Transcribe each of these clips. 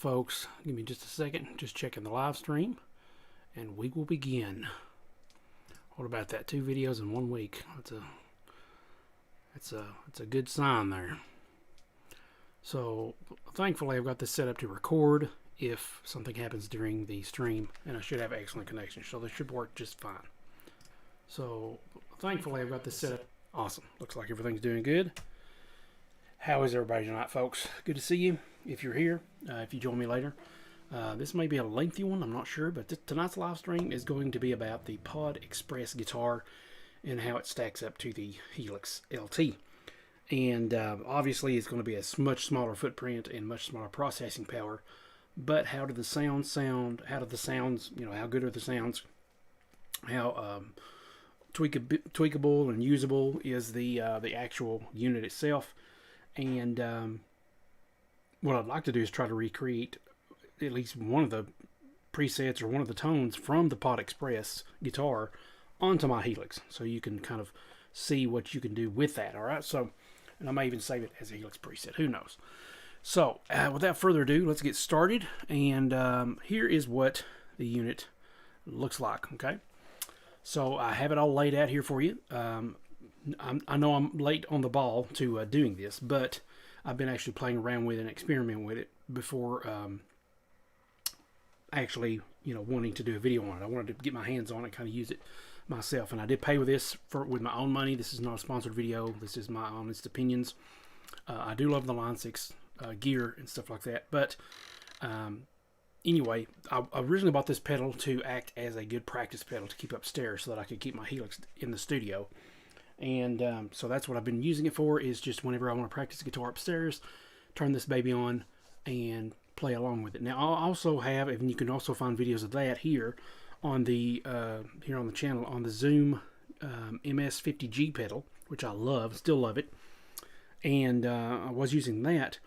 folks, give me just a second, just checking the live stream, and we will begin. What about that? 2 videos in 1 week. It's a good sign there. So thankfully I've got this set up to record if something happens during the stream, and I should have excellent connection, so this should work just fine. So thankfully I've got this set up. Awesome. Looks like everything's doing good. How is everybody tonight, folks? Good to see you. If you're here, if you join me later, this may be a lengthy one, I'm not sure, but tonight's live stream is going to be about the Pod Express guitar and how it stacks up to the Helix LT. And obviously it's going to be a much smaller footprint and much smaller processing power, but how do the sounds sound? How do the sounds, how good are the sounds? How tweakable and usable is the actual unit itself? And what I'd like to do is try to recreate at least one of the presets or one of the tones from the Pod Express guitar onto my Helix, so you can kind of see what you can do with that. All right, so, and I may even save it as a Helix preset, who knows. So without further ado, let's get started. And here is what the unit looks like. Okay, so I have it all laid out here for you. I know I'm late on the ball to doing this, but I've been actually playing around with it and experimenting with it before actually, wanting to do a video on it. I wanted to get my hands on it, kind of use it myself, and I did pay with this with my own money. This is not a sponsored video. This is my honest opinions. I do love the Line 6 gear and stuff like that, but anyway, I originally bought this pedal to act as a good practice pedal to keep upstairs so that I could keep my Helix in the studio. And so that's what I've been using it for, is just whenever I want to practice guitar upstairs, turn this baby on and play along with it. Now I'll also have, and you can also find videos of that here on the here on the channel, on the Zoom MS50G pedal, which I love, still love it. And I was using that,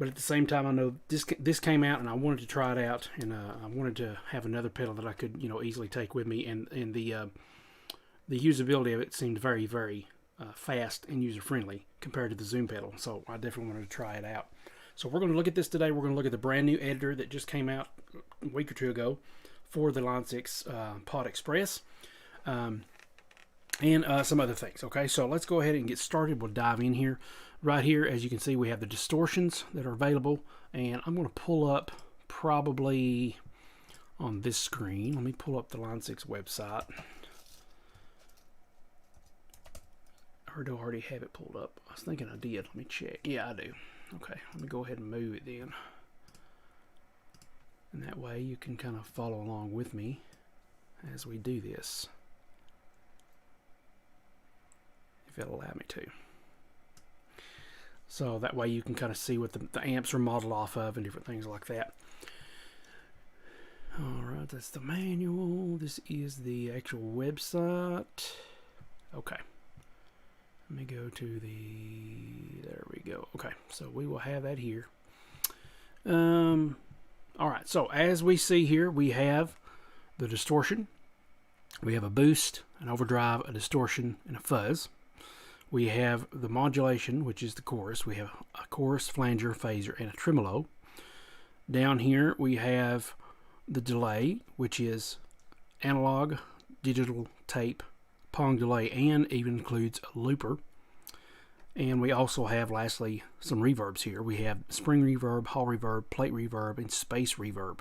but at the same time, I know this came out and I wanted to try it out, and I wanted to have another pedal that I could easily take with me, and the usability of it seemed very, very fast and user-friendly compared to the Zoom pedal. So I definitely wanted to try it out. So we're going to look at this today. We're going to look at the brand new editor that just came out a week or two ago for the Line 6 Pod Express, and some other things. Okay, so let's go ahead and get started. We'll dive in here. Right here, as you can see, we have the distortions that are available, and I'm going to pull up probably on this screen. Let me pull up the Line 6 website. Or do I already have it pulled up? I was thinking I did. Let me check. Yeah, I do. Okay, let me go ahead and move it then. And that way you can kind of follow along with me as we do this, if it'll allow me to. So that way you can kind of see what the amps are modeled off of and different things like that. Alright, that's the manual. This is the actual website. Okay. Let me go to there we go. Okay, so we will have that here. Alright, so as we see here, we have the distortion. We have a boost, an overdrive, a distortion, and a fuzz. We have the modulation, which is the chorus. We have a chorus, flanger, phaser, and a tremolo. Down here we have the delay, which is analog, digital, tape, Pong delay, and even includes a looper. And we also have, lastly, some reverbs here. We have spring reverb, hall reverb, plate reverb, and space reverb.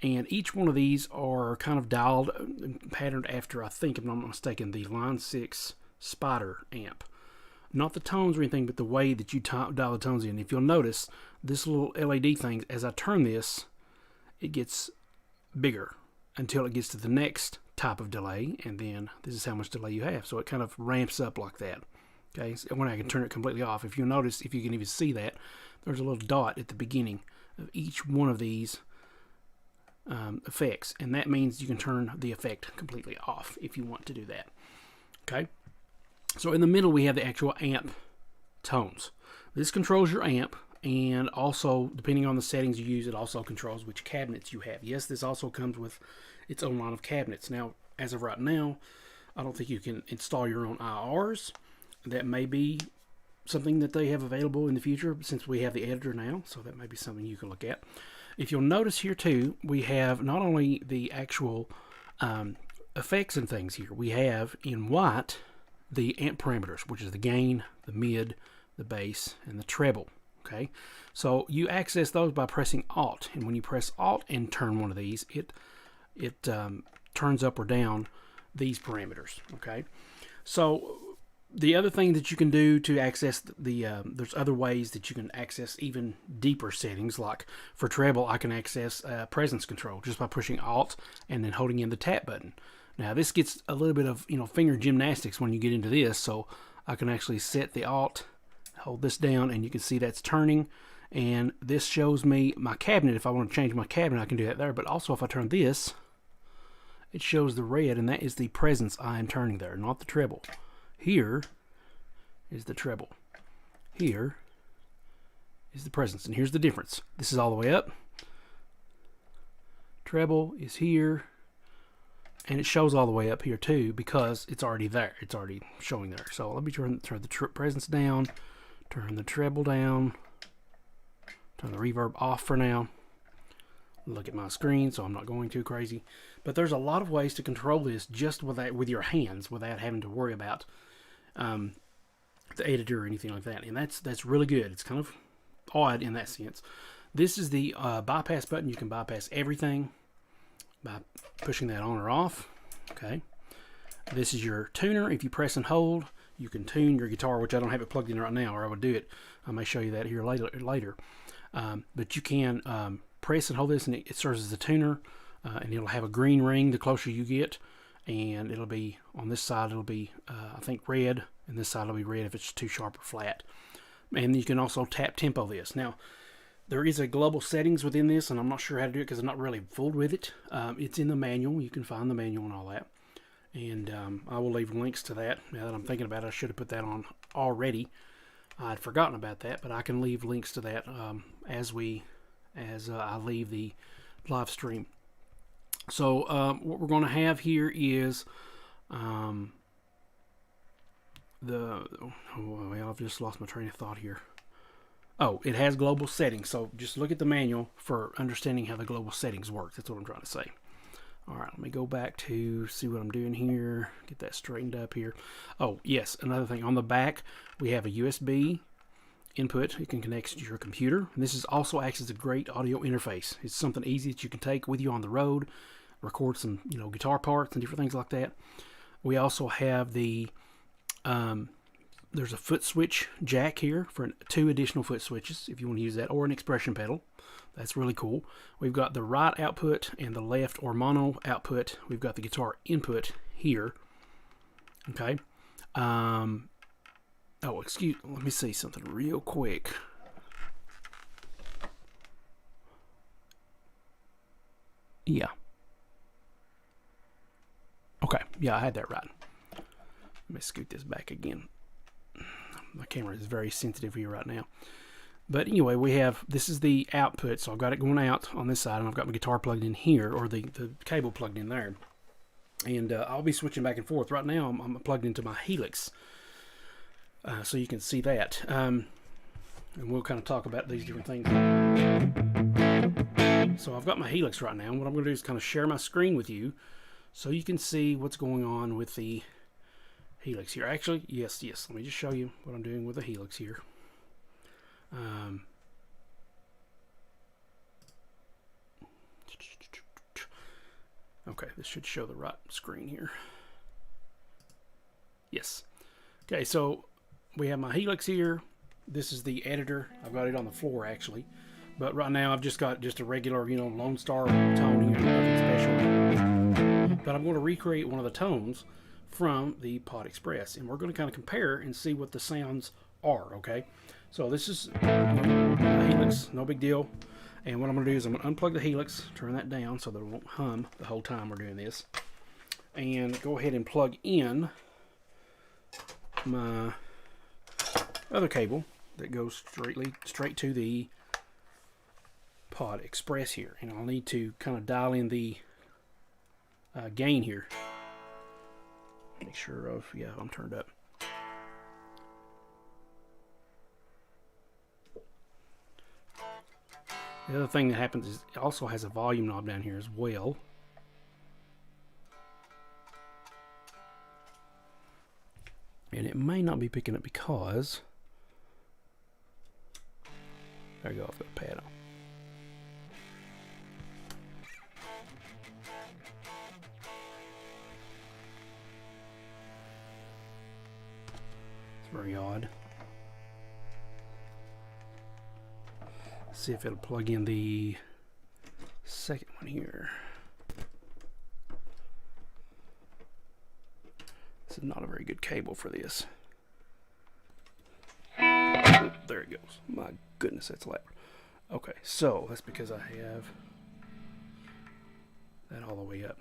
And each one of these are kind of dialed and patterned after, I think, if I'm not mistaken, the Line 6 Spider amp. Not the tones or anything, but the way that you dial the tones in. If you'll notice, this little LED thing, as I turn this, it gets bigger until it gets to the next type of delay, and then this is how much delay you have. So it kind of ramps up like that. Okay, so when I can turn it completely off, if you'll notice, if you can even see that, there's a little dot at the beginning of each one of these effects, and that means you can turn the effect completely off if you want to do that. Okay, so in the middle we have the actual amp tones. This controls your amp, and also depending on the settings you use, it also controls which cabinets you have. Yes, this also comes with its own line of cabinets. Now, as of right now, I don't think you can install your own IRs. That may be something that they have available in the future, since we have the editor now, so that may be something you can look at. if you'll notice here too, we have not only the actual effects and things here, we have in white the amp parameters, which is the gain, the mid, the bass, and the treble. Okay, so you access those by pressing Alt, and when you press Alt and turn one of these, it turns up or down these parameters. Okay, so the other thing that you can do to access there's other ways that you can access even deeper settings. Like for treble, I can access presence control just by pushing Alt and then holding in the tap button. Now this gets a little bit of finger gymnastics when you get into this, so I can actually set the Alt, hold this down, and you can see that's turning, and this shows me my cabinet. If I want to change my cabinet, I can do that there, but also if I turn this, it shows the red, and that is the presence I am turning there, not the treble. Here is the treble. Here is the presence, and here's the difference. This is all the way up. Treble is here, and it shows all the way up here too because it's already there. It's already showing there. So let me turn the presence down, turn the treble down, turn the reverb off for now. Look at my screen, so I'm not going too crazy. But there's a lot of ways to control this just with your hands without having to worry about the editor or anything like that. And that's really good. It's kind of odd in that sense. This is the bypass button. You can bypass everything by pushing that on or off. Okay. This is your tuner. If you press and hold, you can tune your guitar, which I don't have it plugged in right now, or I would do it. I may show you that here later. But you can press and hold this, and it serves as a tuner, and it'll have a green ring the closer you get, and it'll be on this side, it'll be I think red, and this side will be red if it's too sharp or flat. And you can also tap tempo this. Now there is a global settings within this, and I'm not sure how to do it because I'm not really fooled with it. It's in the manual. You can find the manual and all that, and I will leave links to that. Now that I'm thinking about it, I should have put that on already. I'd forgotten about that, but I can leave links to that as I leave the live stream. So what we're going to have here is well, I've just lost my train of thought here. Oh, it has global settings. So just look at the manual for understanding how the global settings work. That's what I'm trying to say. All right, let me go back to see what I'm doing here. Get that straightened up here. Oh, yes, another thing. On the back, we have a USB input. It can connect to your computer. And this is also acts as a great audio interface. It's something easy that you can take with you on the road, record some guitar parts and different things like that. We also have the there's a foot switch jack here for 2 additional foot switches if you want to use that, or an expression pedal. That's really cool. We've got the right output and the left or mono output. We've got the guitar input here. Okay. Oh, let me see something real quick. Yeah. Okay. Yeah, I had that right. Let me scoot this back again. My camera is very sensitive here right now. But anyway, this is the output, so I've got it going out on this side, and I've got my guitar plugged in here, or the cable plugged in there. And I'll be switching back and forth. Right now, I'm plugged into my Helix, so you can see that. And we'll kind of talk about these different things. So I've got my Helix right now, and what I'm going to do is kind of share my screen with you, so you can see what's going on with the Helix here. Actually, yes, let me just show you what I'm doing with the Helix here. Okay, this should show the right screen here. Yes. Okay, so we have my Helix here. This is the editor. I've got it on the floor actually, but right now I've just got a regular, Lone Star tone here, nothing special. But I'm going to recreate one of the tones from the Pod Express, and we're going to kind of compare and see what the sounds are. Okay, so this is Helix, no big deal. And what I'm going to do is I'm going to unplug the Helix, turn that down so that it won't hum the whole time we're doing this, and go ahead and plug in my other cable that goes straight to the Pod Express here. And I'll need to kind of dial in the gain here. Make sure I'm turned up. The other thing that happens is it also has a volume knob down here as well. And it may not be picking up because there you go, I've got a pad on. It's very odd. See if it'll plug in the second one here. This is not a very good cable for this. Oh, there it goes. My goodness, that's loud. Okay, so that's because I have that all the way up.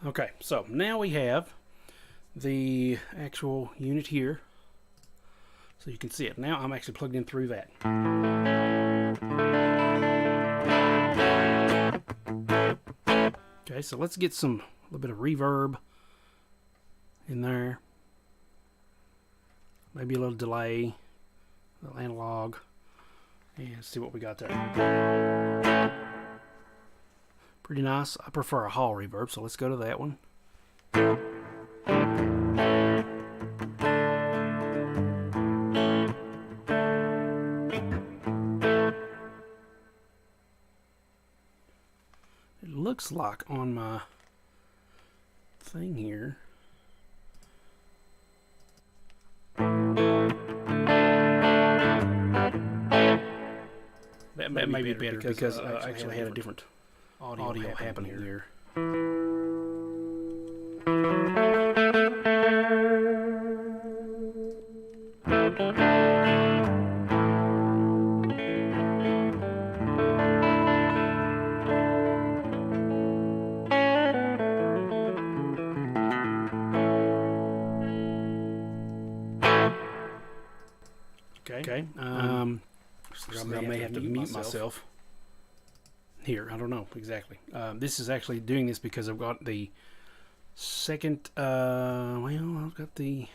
Okay, so now we have the actual unit here, so you can see it. Now I'm actually plugged in through that. Okay, so let's get a little bit of reverb in there. Maybe a little delay, a little analog, and see what we got there. Pretty nice. I prefer a hall reverb, so let's go to that one. It looks like on my thing here. That may be better because I actually had a different audio happening here. Okay. I may have to mute myself. Here, I don't know exactly. This is actually doing this because I've got the second, well, I've got the,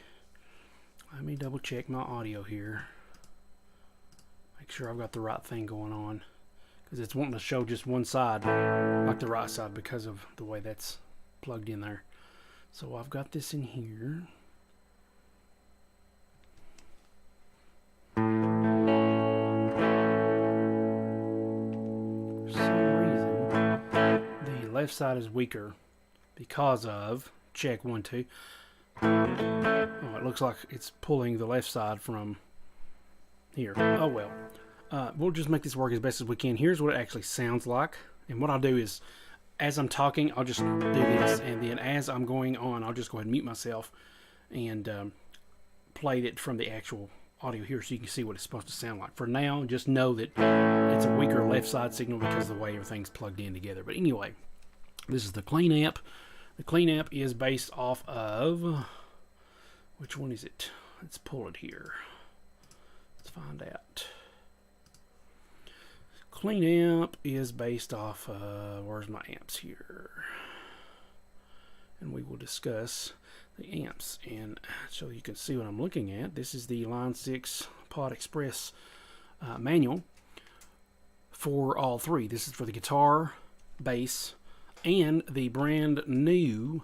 let me double check my audio here. Make sure I've got the right thing going on. Because it's wanting to show just one side, like the right side, because of the way that's plugged in there. So I've got this in here. Left side is weaker because of check 1 2. Oh, it looks like it's pulling the left side from here. Oh well, we'll just make this work as best as we can. Here's what it actually sounds like, and what I'll do is as I'm talking I'll just do this, and then as I'm going on I'll just go ahead and mute myself and play it from the actual audio here so you can see what it's supposed to sound like. For now, just know that it's a weaker left side signal because of the way everything's plugged in together. But anyway, this is the clean amp. The clean amp is based off of, which one is it? Let's pull it here. Let's find out. Clean amp is based off of, where's my amps here? And we will discuss the amps. And so you can see what I'm looking at. This is the Line 6 Pod Express manual for all three. This is for the guitar, bass, and the brand new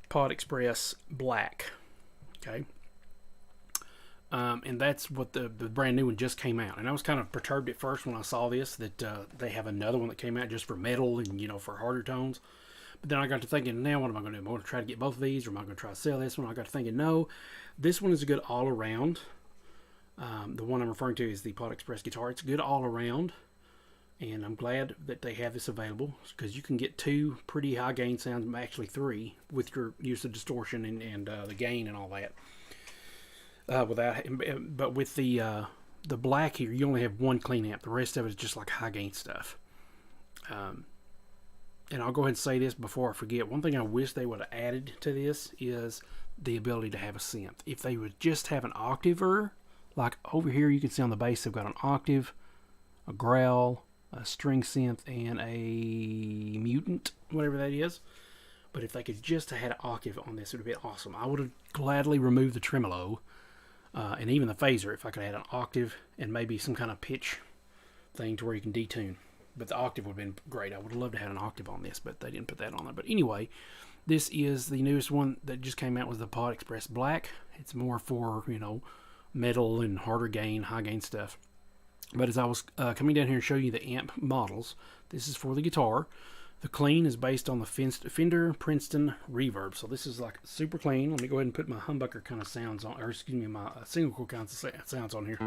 Pod Express Black. Okay. And that's what the brand new one just came out. And I was kind of perturbed at first when I saw this, that they have another one that came out just for metal and, you know, for harder tones. But then I got to thinking, now what am I going to do? Am I going to try to get both of these, or am I going to try to sell this one? I got to thinking, no, this one is a good all-around. The one I'm referring to is the Pod Express guitar. It's good all around, and I'm glad that they have this available, because you can get two pretty high gain sounds, actually three, with your use of distortion and the gain and all that. But with the black here, you only have one clean amp. The rest of it is just like high gain stuff. and I'll go ahead and say this before I forget, one thing I wish they would have added to this is the ability to have a synth. If they would just have an octaver, like over here you can see on the bass they've got an octave, a growl, a string synth, and a mutant, whatever that is. But if they could just have had an octave on this, it would have been awesome. I would have gladly removed the tremolo and even the phaser if I could have had an octave and maybe some kind of pitch thing to where you can detune. But the octave would have been great. I would have loved to have an octave on this, but they didn't put that on there. But anyway, this is the newest one that just came out, was the Pod Express Black. It's more for, you know, metal and harder gain, high gain stuff. But as I was coming down here and showing you the amp models, this is for the guitar. The clean is based on the Fender Princeton Reverb. So this is like super clean. Let me go ahead and put my humbucker kind of sounds on, or excuse me, my single coil kind of sounds on here.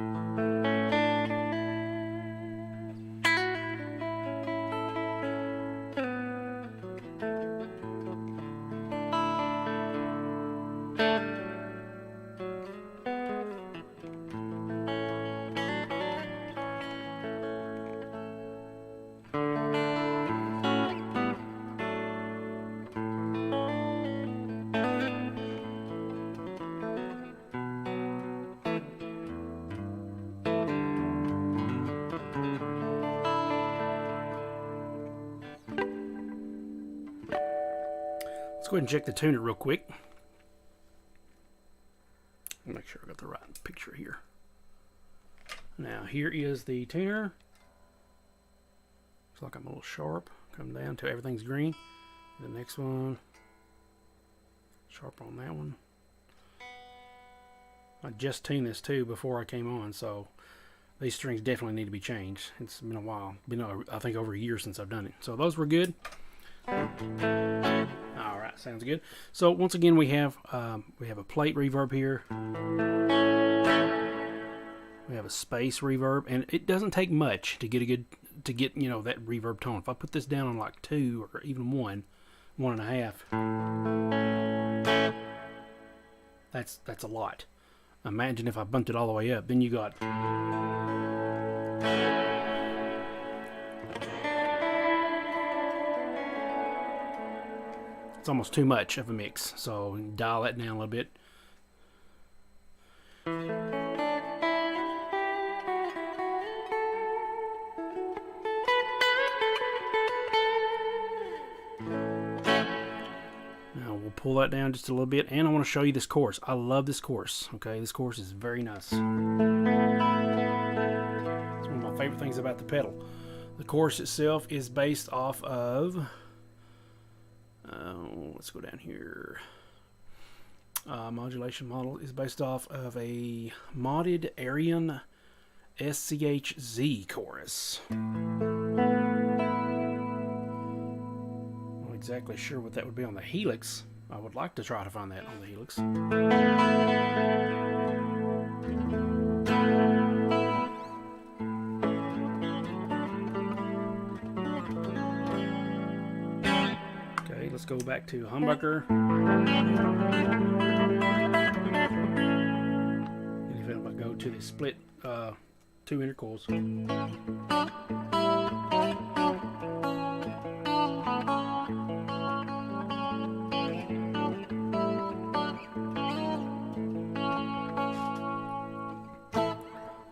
Let's go ahead and check the tuner real quick. Make sure I got the right picture here. Now here is the tuner. Looks like I'm a little sharp. Come down till everything's green. The next one, sharp on that one. I just tuned this too before I came on, so these strings definitely need to be changed. It's been a while. I think over a year since I've done it. So those were good. Alright, sounds good. So once again we have a plate reverb here. We have a space reverb, and it doesn't take much to get you know, that reverb tone. If I put this down on like 2 or even 1.5, that's a lot. Imagine if I bumped it all the way up. Then you got it's almost too much of a mix, so dial that down a little bit. Now we'll pull that down just a little bit, and I want to show you this chorus. I love this chorus. Okay, this chorus is very nice. It's one of my favorite things about the pedal. The chorus itself is based off of let's go down here. Modulation model is based off of a modded Arian SCHZ chorus. Not exactly sure what that would be on the Helix. I would like to try to find that on the Helix. Let's go back to humbucker. And if I go to the split 2 intercoils.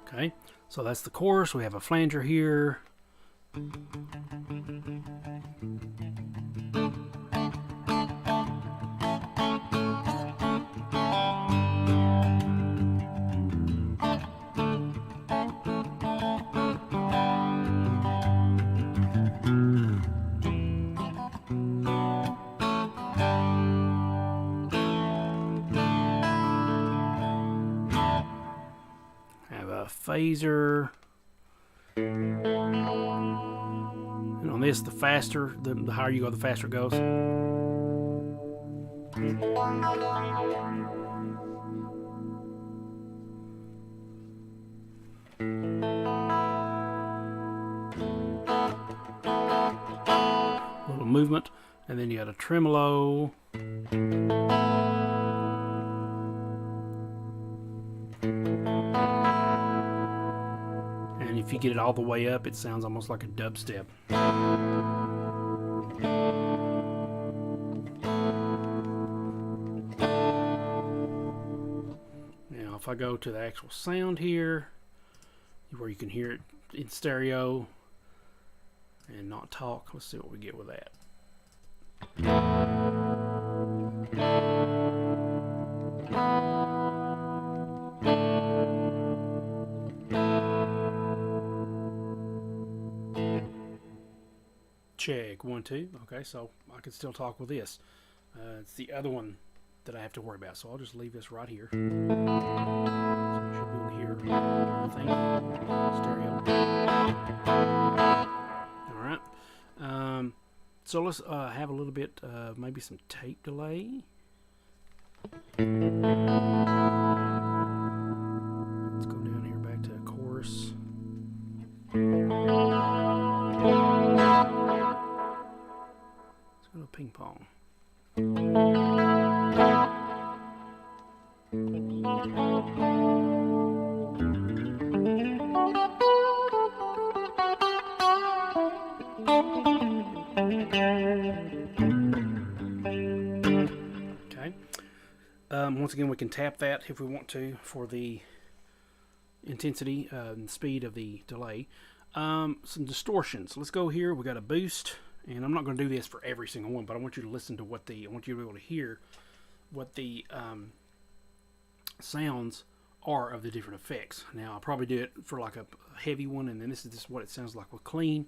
Okay, so that's the chorus. We have a flanger here. Phaser, and on this, the faster, the higher you go, the faster it goes. A little movement, and then you got a tremolo. If you get it all the way up, it sounds almost like a dubstep. if I go to the actual sound here, where you can hear it in stereo and not talk, let's see what we get with that. Check 1 2. Okay, so I can still talk with this. It's the other one that I have to worry about, so I'll just leave this right here. So you should be able to hear everything stereo. All right. So let's have a little bit, maybe some tape delay. Let's go down here back to chorus. Let's go to ping pong. Okay. Once again, we can tap that if we want to for the intensity and speed of the delay. Some distortions. Let's go here. We got a boost, and I'm not going to do this for every single one, but I want you to listen to what I want you to be able to hear what the sounds are of the different effects. Now, I'll probably do it for like a heavy one, and then this is just what it sounds like with clean.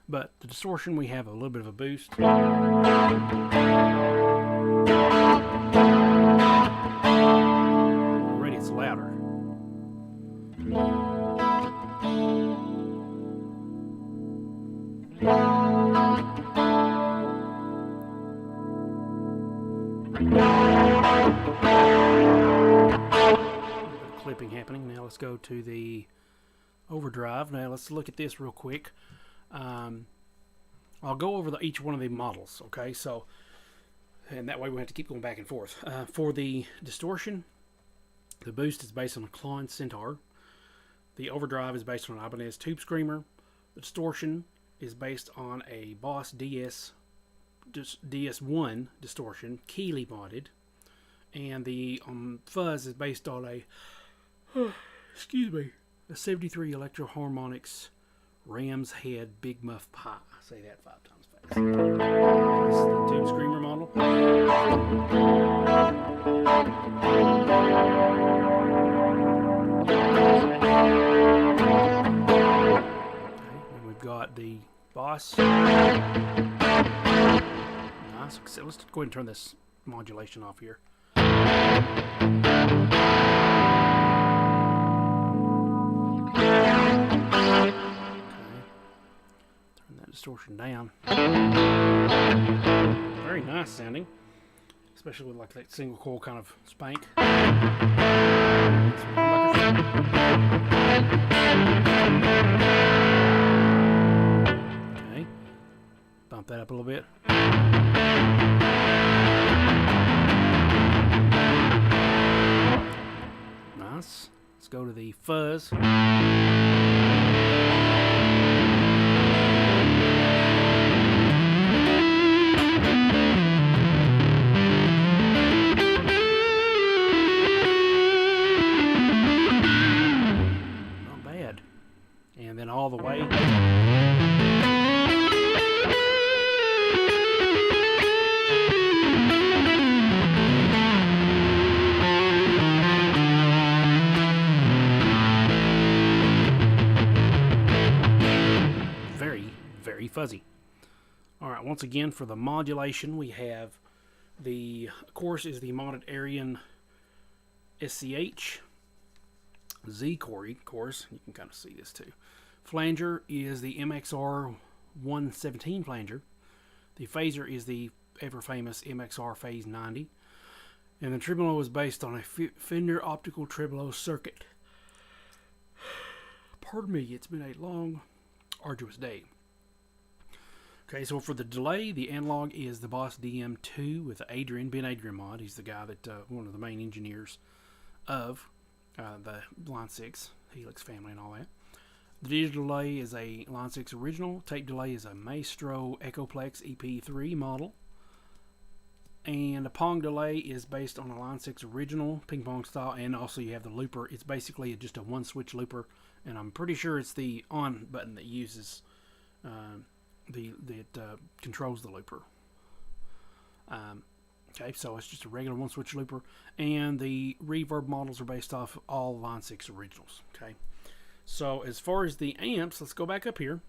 But the distortion, we have a little bit of a boost. Already it's louder. Clipping happening. Now let's go to the overdrive. Now let's look at this real quick. I'll go over each one of the models, okay? So, and that way we have to keep going back and forth. For the distortion, the boost is based on a Klein Centaur. The overdrive is based on an Ibanez Tube Screamer. The distortion is based on a Boss DS1 distortion, Keeley modded. And the fuzz is based on a, excuse me, a 73 Electro Harmonics Ram's Head Big Muff Pie. Say that 5 times fast. This is the Tube Screamer model. Okay, and we've got the Boss. Nice. So let's go ahead and turn this modulation off here. Distortion down. Very nice sounding, especially with like that single coil kind of spank. Okay, bump that up a little bit. Nice. Let's go to the fuzz. And then all the way. Very, very fuzzy. All right, once again for the modulation, we have the, of course, is the modded Arian SCH. Z core, of course, you can kind of see this too. Flanger is the MXR 117 flanger. The phaser is the ever famous MXR Phase 90. And the tremolo is based on a Fender optical tremolo circuit. Pardon me, it's been a long, arduous day. Okay, so for the delay, the analog is the Boss DM2 with Adrian, Ben Adrian mod. He's the guy that, one of the main engineers of the Line 6 Helix family and all that. The digital delay is a Line 6 original. Tape delay is a Maestro Echoplex EP3 model. And a Pong delay is based on a Line 6 original ping pong style, and also you have the looper. It's basically just a one switch looper, and I'm pretty sure it's the on button that uses that controls the looper. Okay, so it's just a regular one switch looper, and the reverb models are based off all Line 6 originals. Okay, so as far as the amps, let's go back up here.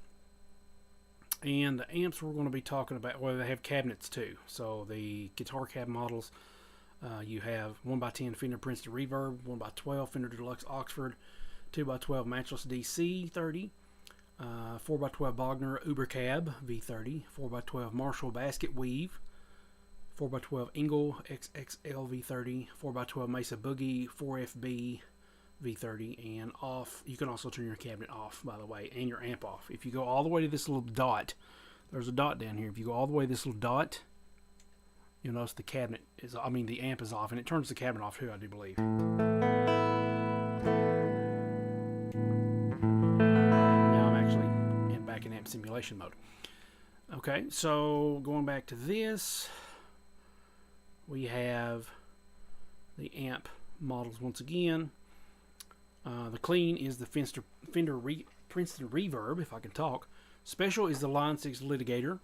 And the amps we're going to be talking about, well, they have cabinets too. So the guitar cab models, you have 1x10 Fender Princeton Reverb, 1x12 Fender Deluxe Oxford, 2x12 Matchless DC 30, 4x12 Bogner Uber Cab V30, 4x12 Marshall Basket Weave, 4x12 Engel XXL V30, 4x12 Mesa Boogie 4FB V30, and off. You can also turn your cabinet off, by the way, and your amp off. If you go all the way to this little dot, there's a dot down here. If you go all the way to this little dot, you'll notice the cabinet is, the amp is off, and it turns the cabinet off too, I do believe. Now I'm actually back in amp simulation mode. Okay, so going back to this, we have the amp models once again. The clean is the Princeton Reverb, if I can talk. Special is the Line 6 Litigator.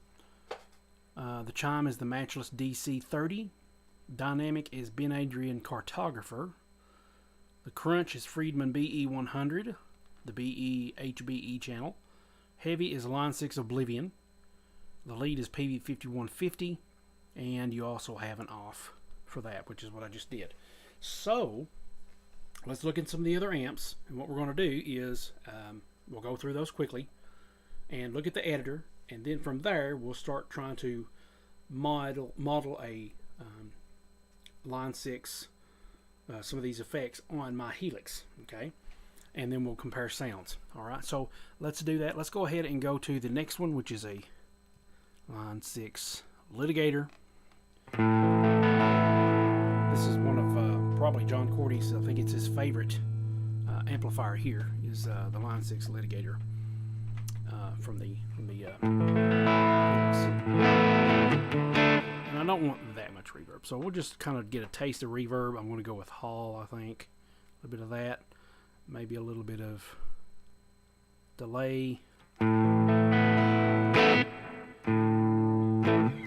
The chime is the Matchless DC 30. Dynamic is Ben Adrian Cartographer. The crunch is Friedman BE 100, the BE HBE channel. Heavy is Line 6 Oblivion. The lead is PV 5150, and you also have an off for that, which is what I just did. So let's look at some of the other amps, and what we're going to do is we'll go through those quickly and look at the editor, and then from there we'll start trying to model a Line 6, some of these effects on my Helix, okay? And then we'll compare sounds. Alright, so let's do that. Let's go ahead and go to the next one, which is a Line 6 Litigator. This is one of probably John Cordy's, I think it's his favorite amplifier here, is the Line 6 Litigator from the and I don't want that much reverb, so we'll just kind of get a taste of reverb. I'm going to go with Hall, I think. A little bit of that, maybe a little bit of delay.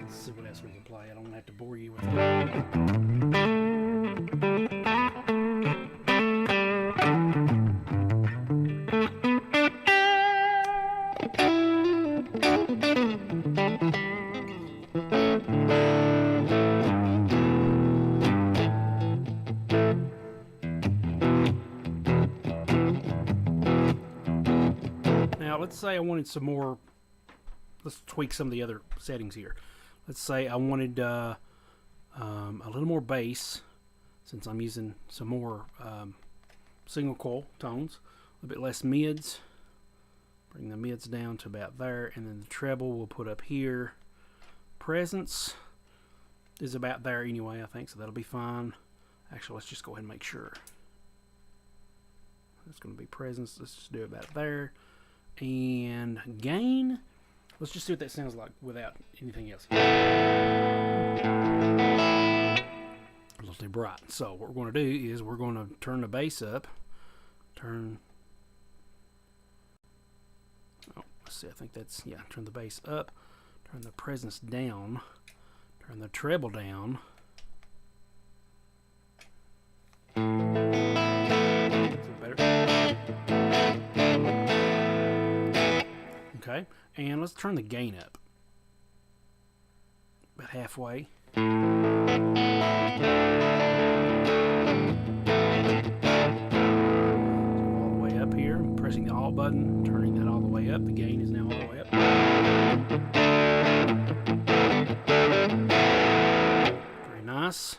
Let's see what else we can play. I don't have to bore you with it. Now, let's say I wanted some more. Let's tweak some of the other settings here. Let's say I wanted a little more bass, since I'm using some more single coil tones, a little bit less mids. Bring the mids down to about there, and then the treble we'll put up here. Presence is about there anyway, I think, so that'll be fine. Actually, let's just go ahead and make sure. It's going to be presence. Let's just do it about there. And gain, let's just see what that sounds like without anything else. A little too bright. So what we're going to do is we're going to turn the bass up. Let's see, I think that's, yeah, turn the bass up. Turn the presence down. Turn the treble down. Okay, and let's turn the gain up about halfway. All the way up here, pressing the Alt button, turning that all the way up. The gain is now all the way up. Very nice.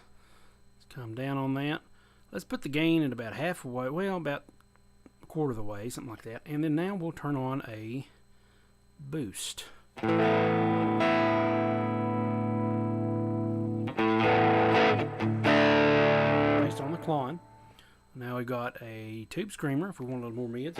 Let's come down on that. Let's put the gain at about halfway, well, about a quarter of the way, something like that. And then now we'll turn on a boost. Based on the Klon. Now we got a tube screamer if we want a little more mids.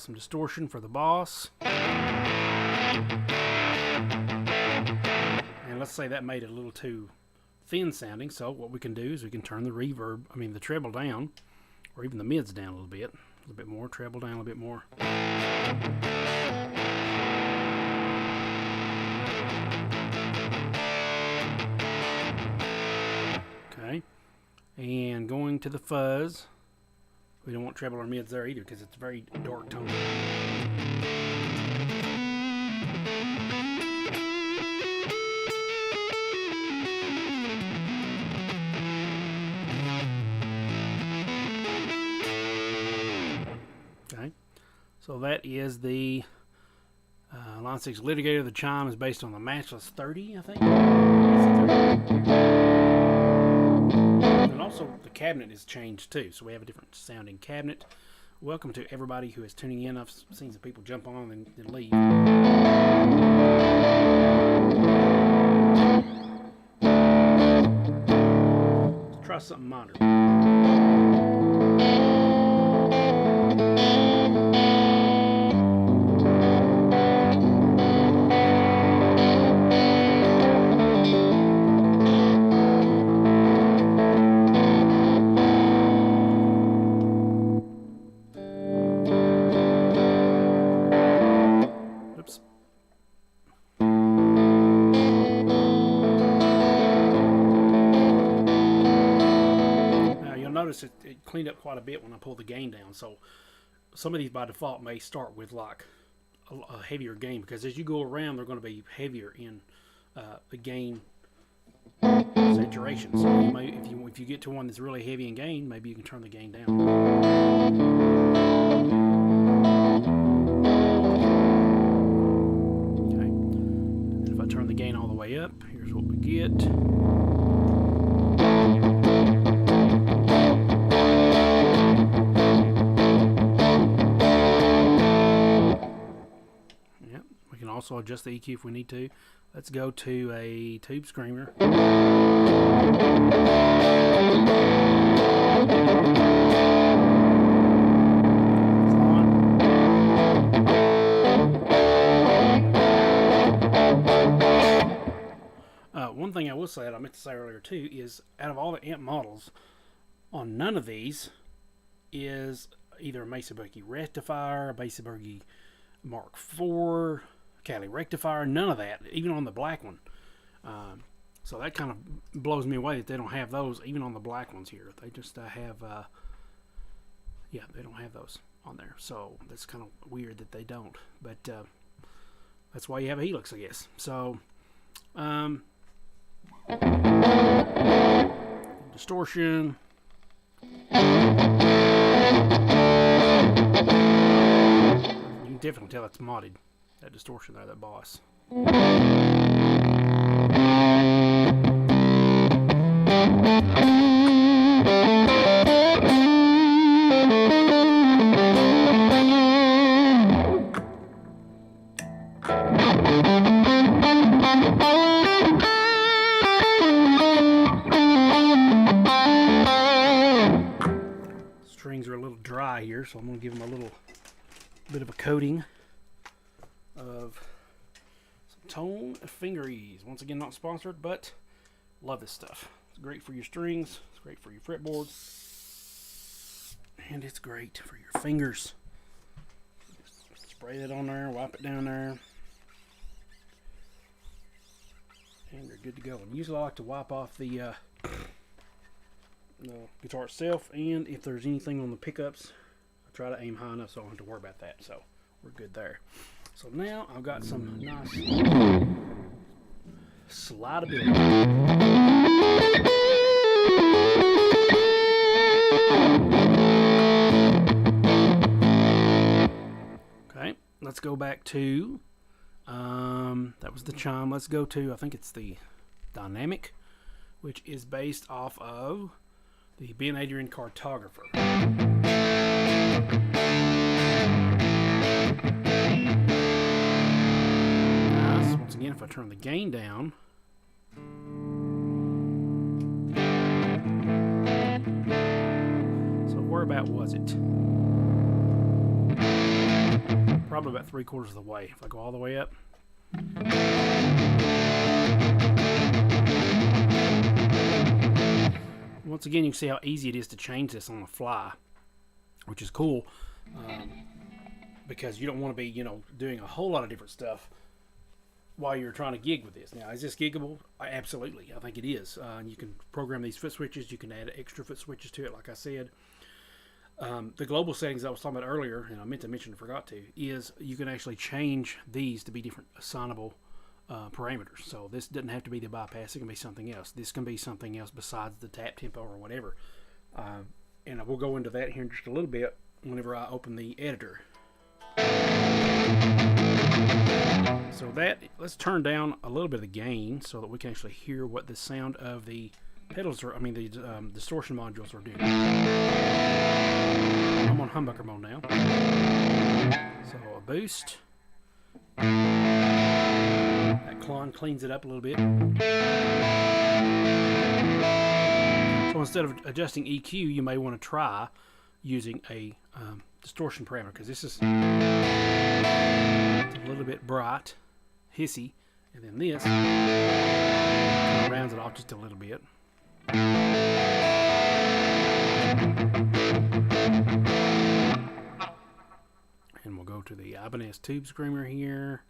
got some distortion for the boss. And let's say that made it a little too thin sounding, so what we can do is we can turn the reverb, the treble down, or even the mids down a little bit more, treble down a little bit more. Okay, and going to the fuzz, we don't want treble or mids there either because it's a very dark tone. Okay, so that is the Line 6 litigator. The chime is based on the Matchless 30, I think. And also the cabinet is changed too, so we have a different sounding cabinet. Welcome to everybody who is tuning in. I've seen some people jump on and then leave. Let's try something minor. It cleaned up quite a bit when I pulled the gain down, so some of these by default may start with like a heavier gain, because as you go around they're going to be heavier in the gain saturation. So you may, if you get to one that's really heavy in gain, maybe you can turn the gain down. Okay, and if I turn the gain all the way up, here's what we get. Also adjust the EQ if we need to. Let's go to a tube screamer. One thing I will say that I meant to say earlier too is, out of all the amp models, on none of these is either a Mesa Boogie rectifier, a Mesa Boogie Mark IV, Cali rectifier, none of that, even on the black one. So that kind of blows me away that they don't have those even on the black ones here. They just have yeah, they don't have those on there, so that's kind of weird that they don't, but that's why you have a Helix, I guess. So distortion, you can definitely tell it's modded. That distortion there, that boss. Strings are a little dry here, so I'm going to give them a little bit of a coating of some tone finger ease. Once again, not sponsored, but love this stuff. It's great for your strings, it's great for your fretboards, and it's great for your fingers. Just spray that on there, wipe it down there, and you're good to go. And usually I like to wipe off the guitar itself, and if there's anything on the pickups, I try to aim high enough so I don't have to worry about that. So we're good there. So now I've got some nice slidability. Okay, let's go back to, that was the chime. Let's go to, I think it's the dynamic, which is based off of the Ben Adrian Cartographer. Once again, if I turn the gain down, so where about was it? probably about 3/4 of the way. If I go all the way up. Once again, you can see how easy it is to change this on the fly, which is cool, because you don't want to be, you know, doing a whole lot of different stuff while you're trying to gig with this. Now, is this giggable? Absolutely. I think it is. You can program these foot switches. You can add extra foot switches to it, like I said. The global settings I was talking about earlier, and I meant to mention, forgot to, is you can actually change these to be different assignable parameters. So this doesn't have to be the bypass. It can be something else. This can be something else besides the tap tempo or whatever. And we'll go into that here in just a little bit whenever I open the editor. So let's turn down a little bit of the gain so that we can actually hear what the sound of the pedals are, the distortion modules are doing. I'm on humbucker mode now. So a boost. That clone cleans it up a little bit. So instead of adjusting EQ, you may want to try using a distortion parameter, because this is a little bit bright, hissy, and then this kind of rounds it off just a little bit. And we'll go to the Ibanez Tube Screamer here.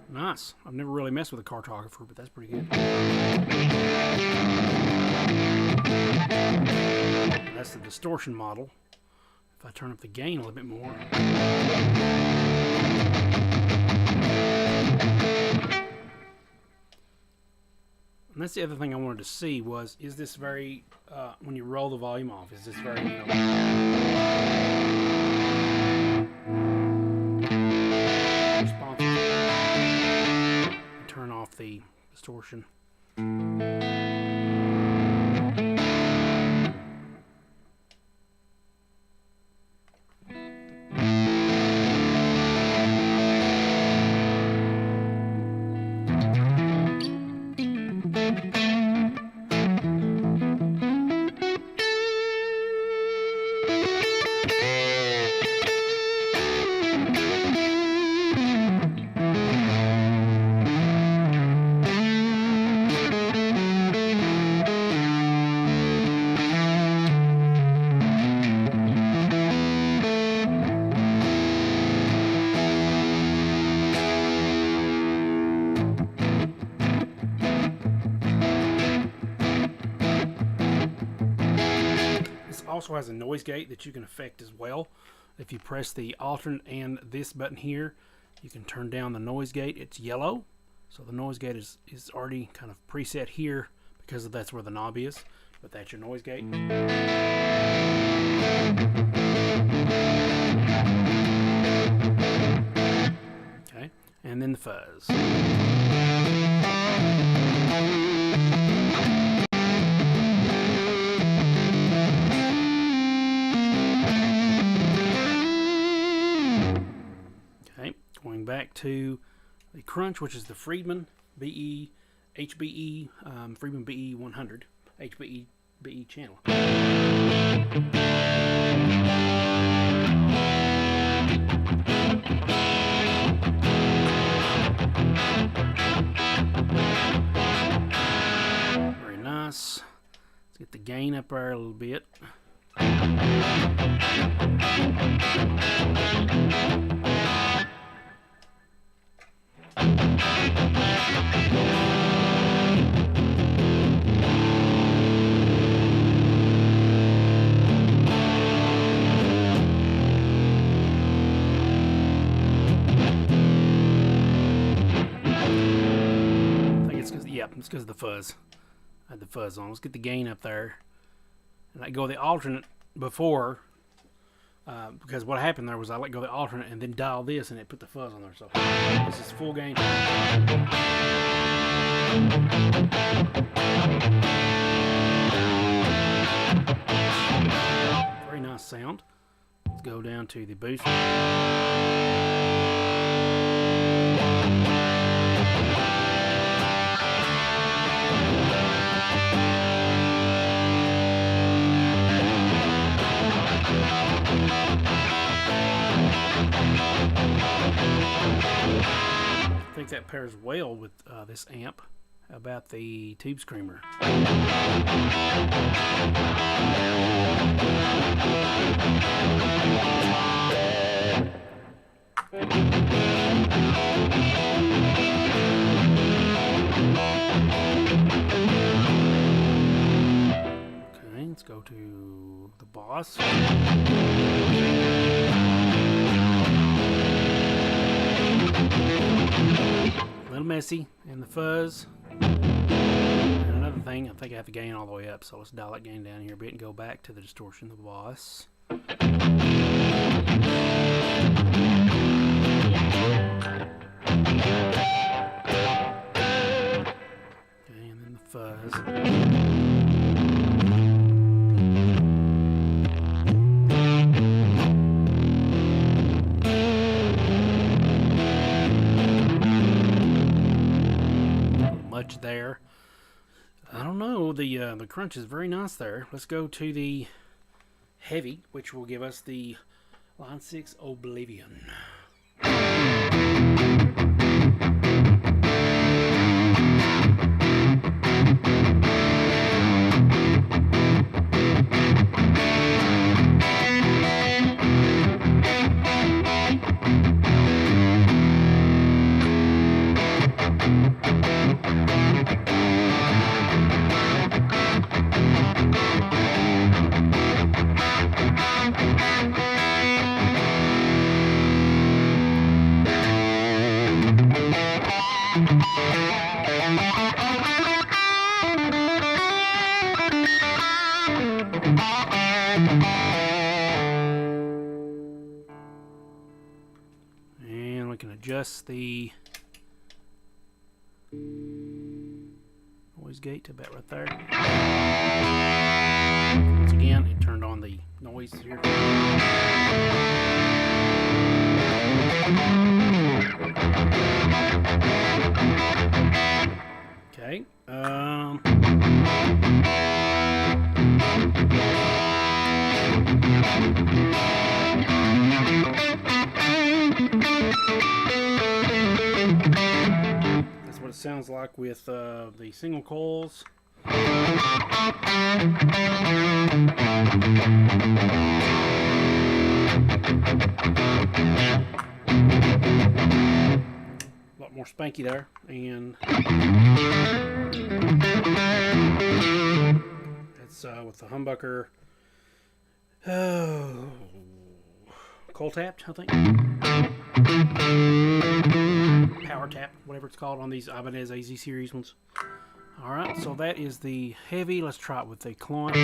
Nice. I've never really messed with a cartographer, but that's pretty good. And that's the distortion model. If I turn up the gain a little bit more. And that's the other thing I wanted to see was, is this very, when you roll the volume off, is this very, you know, responsive? Turn off the distortion. Also has a noise gate that you can affect as well. If you press the alternate and this button here, you can turn down the noise gate. It's yellow, so the noise gate is already kind of preset here because that's where the knob is, but that's your noise gate. Okay, and then the fuzz. Going back to the crunch, which is the Friedman BE HBE Friedman BE 100 HBE BE channel. Very nice. Let's get the gain up there a little bit. It's because of the fuzz. I had the fuzz on. Let's get the gain up there. And I go the alternate before, because what happened there was I let go the alternate and then dial this and it put the fuzz on there. So this is full gain. Very nice sound. Let's go down to the boost. I think that pairs well with this amp. How about the Tube Screamer? Okay, let's go to the Boss. A little messy in the fuzz. And another thing, I think I have the gain all the way up, so let's dial that gain down here a bit and go back to the distortion of the Boss. Okay, and then the fuzz. There, I don't know. The crunch is very nice there. Let's go to the heavy, which will give us the Line 6 Oblivion. And we can adjust the noise gate to about right there. Once again, it turned on the noise here. Okay. That's what it sounds like with the single coils. A lot more spanky there, and that's with the humbucker. Coil tapped, I think. Power tap, whatever it's called on these Ibanez AZ series ones. Alright, so that is the heavy. Let's try it with the clunk.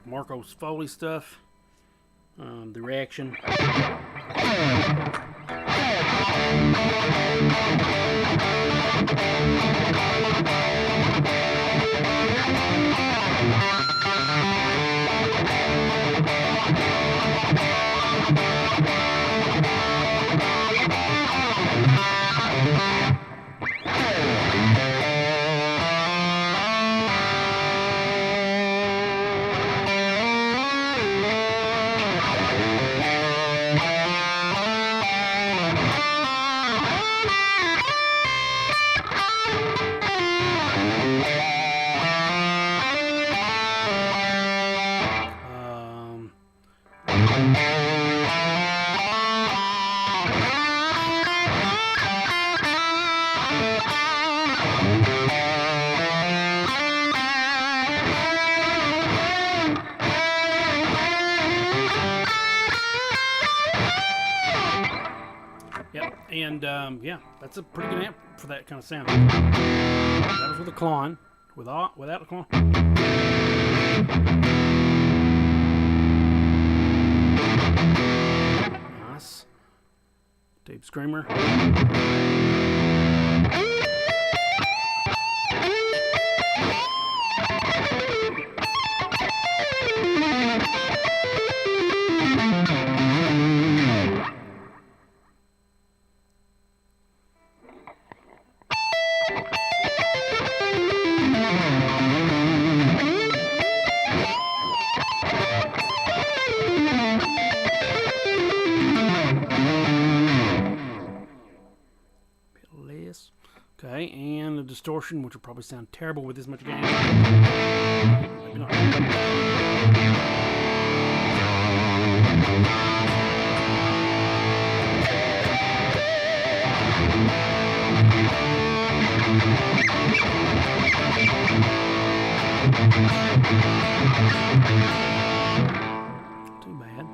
Marco's Foley stuff. The reaction. And yeah, that's a pretty good amp for that kind of sound. That was with a Klon. Without a Klon. Nice. Deep screamer. Okay, and the distortion, which will probably sound terrible with this much gain. Maybe not. Too bad.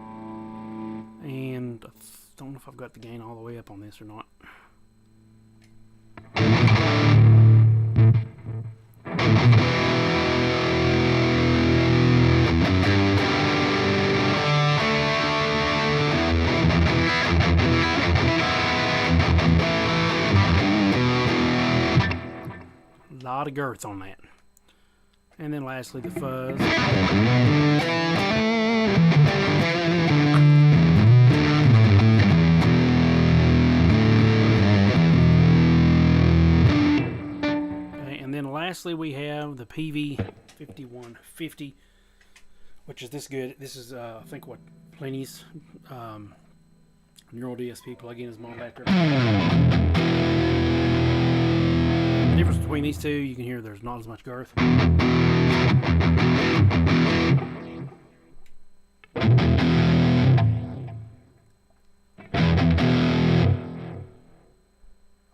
And I don't know if I've got the gain all the way up on this or not. A lot of girth on that. And then lastly, the fuzz. Okay, and then lastly, we have the PV5150, which is this good. This is, I think, what Plenty's Neural DSP plugin is modeled after. The difference between these two, you can hear there's not as much girth.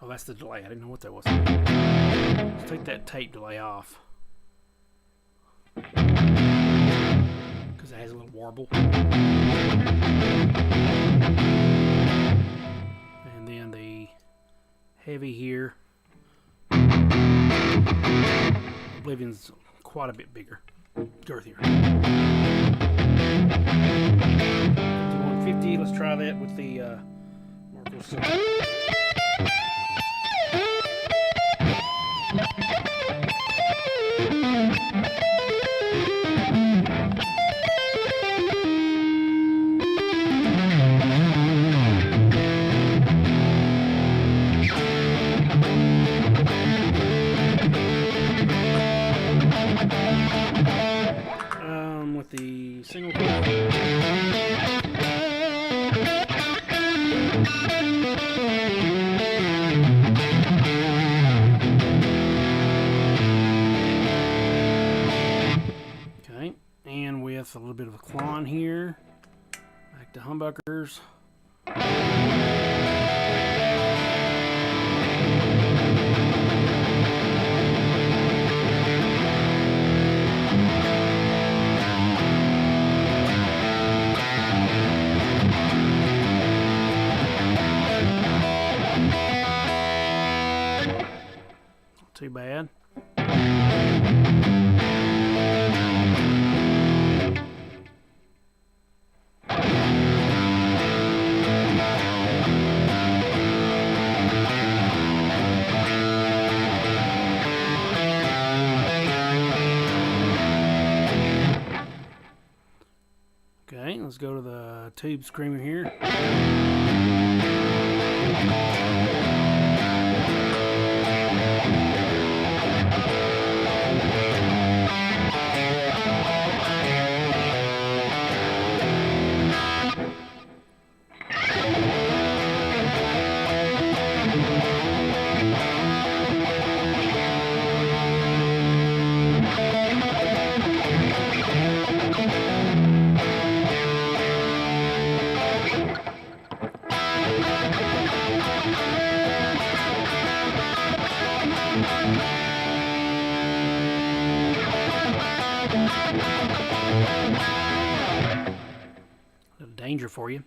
Oh, that's the delay. I didn't know what that was. Let's take that tape delay off, because it has a little warble. And then the heavy here. Oblivion's quite a bit bigger, girthier. 150. Let's try that with the Marco 7. With the single coil. Okay, and with a little bit of a Klon here. Back to humbuckers. Too bad. Okay, let's go to the tube screamer here. Little danger for you.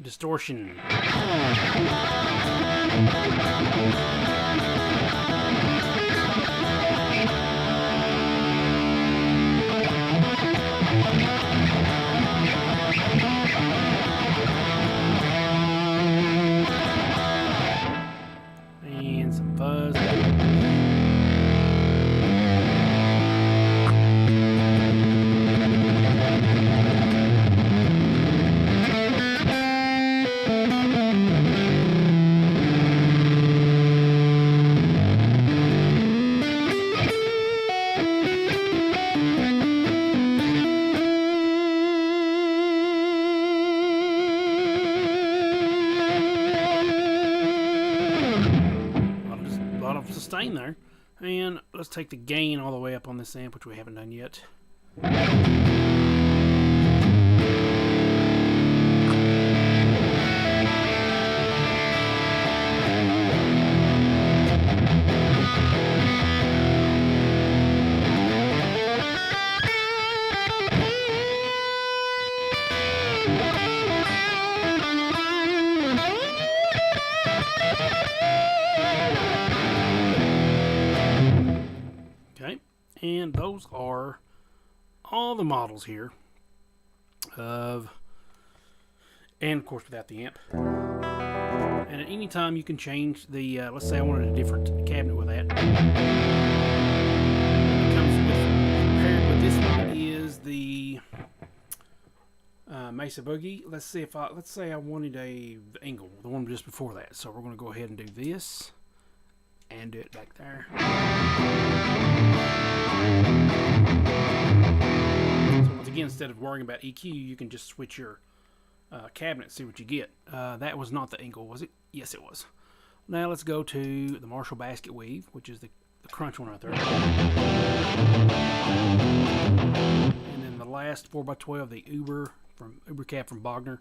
distortion. And some fuzz. Sustain there, and let's take the gain all the way up on this amp, which we haven't done yet. And those are all the models here and of course without the amp. And at any time you can change the let's say I wanted a different cabinet with that. It comes with, paired with this one is the Mesa Boogie. Let's say I wanted the Engel, the one just before that. So we're going to go ahead and do this and do it back there. So once again, instead of worrying about EQ, you can just switch your cabinet and see what you get. That was not the Engel, was it? Yes, it was. Now let's go to the Marshall Basket Weave, which is the crunch one right there. And then the last 4x12, the Uber Cab from Bogner.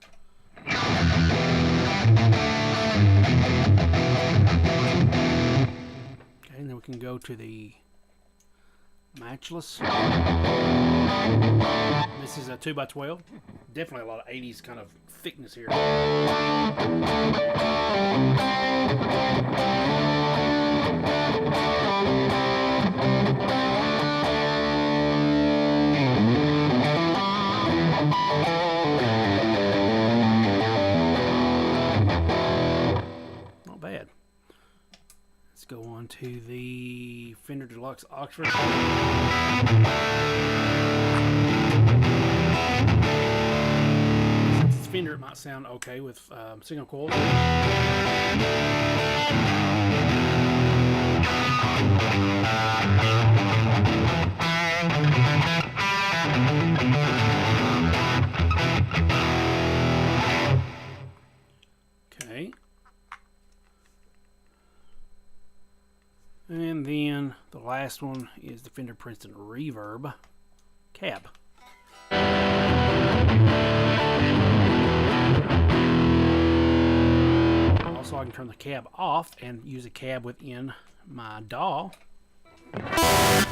Okay, and then we can go to the Matchless. This is a 2x12. Definitely a lot of 80s kind of thickness here. Not bad. Let's go on to the Fender Deluxe Oxford. Since it's Fender, it might sound okay with single coil. Okay. And then the last one is the Fender Princeton Reverb cab. Also, I can turn the cab off and use a cab within my DAW. That's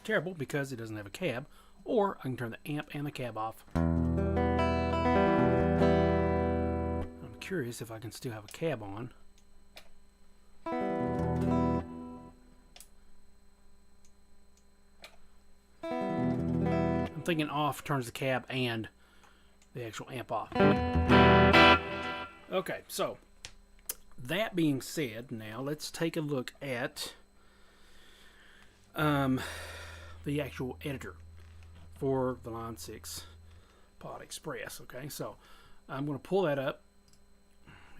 terrible because it doesn't have a cab. Or I can turn the amp and the cab off. I'm curious if I can still have a cab on. I'm thinking off turns the cab and the actual amp off. Okay, so that being said, now let's take a look at the actual editor for the Line 6 Pod Express. Okay, so I'm going to pull that up.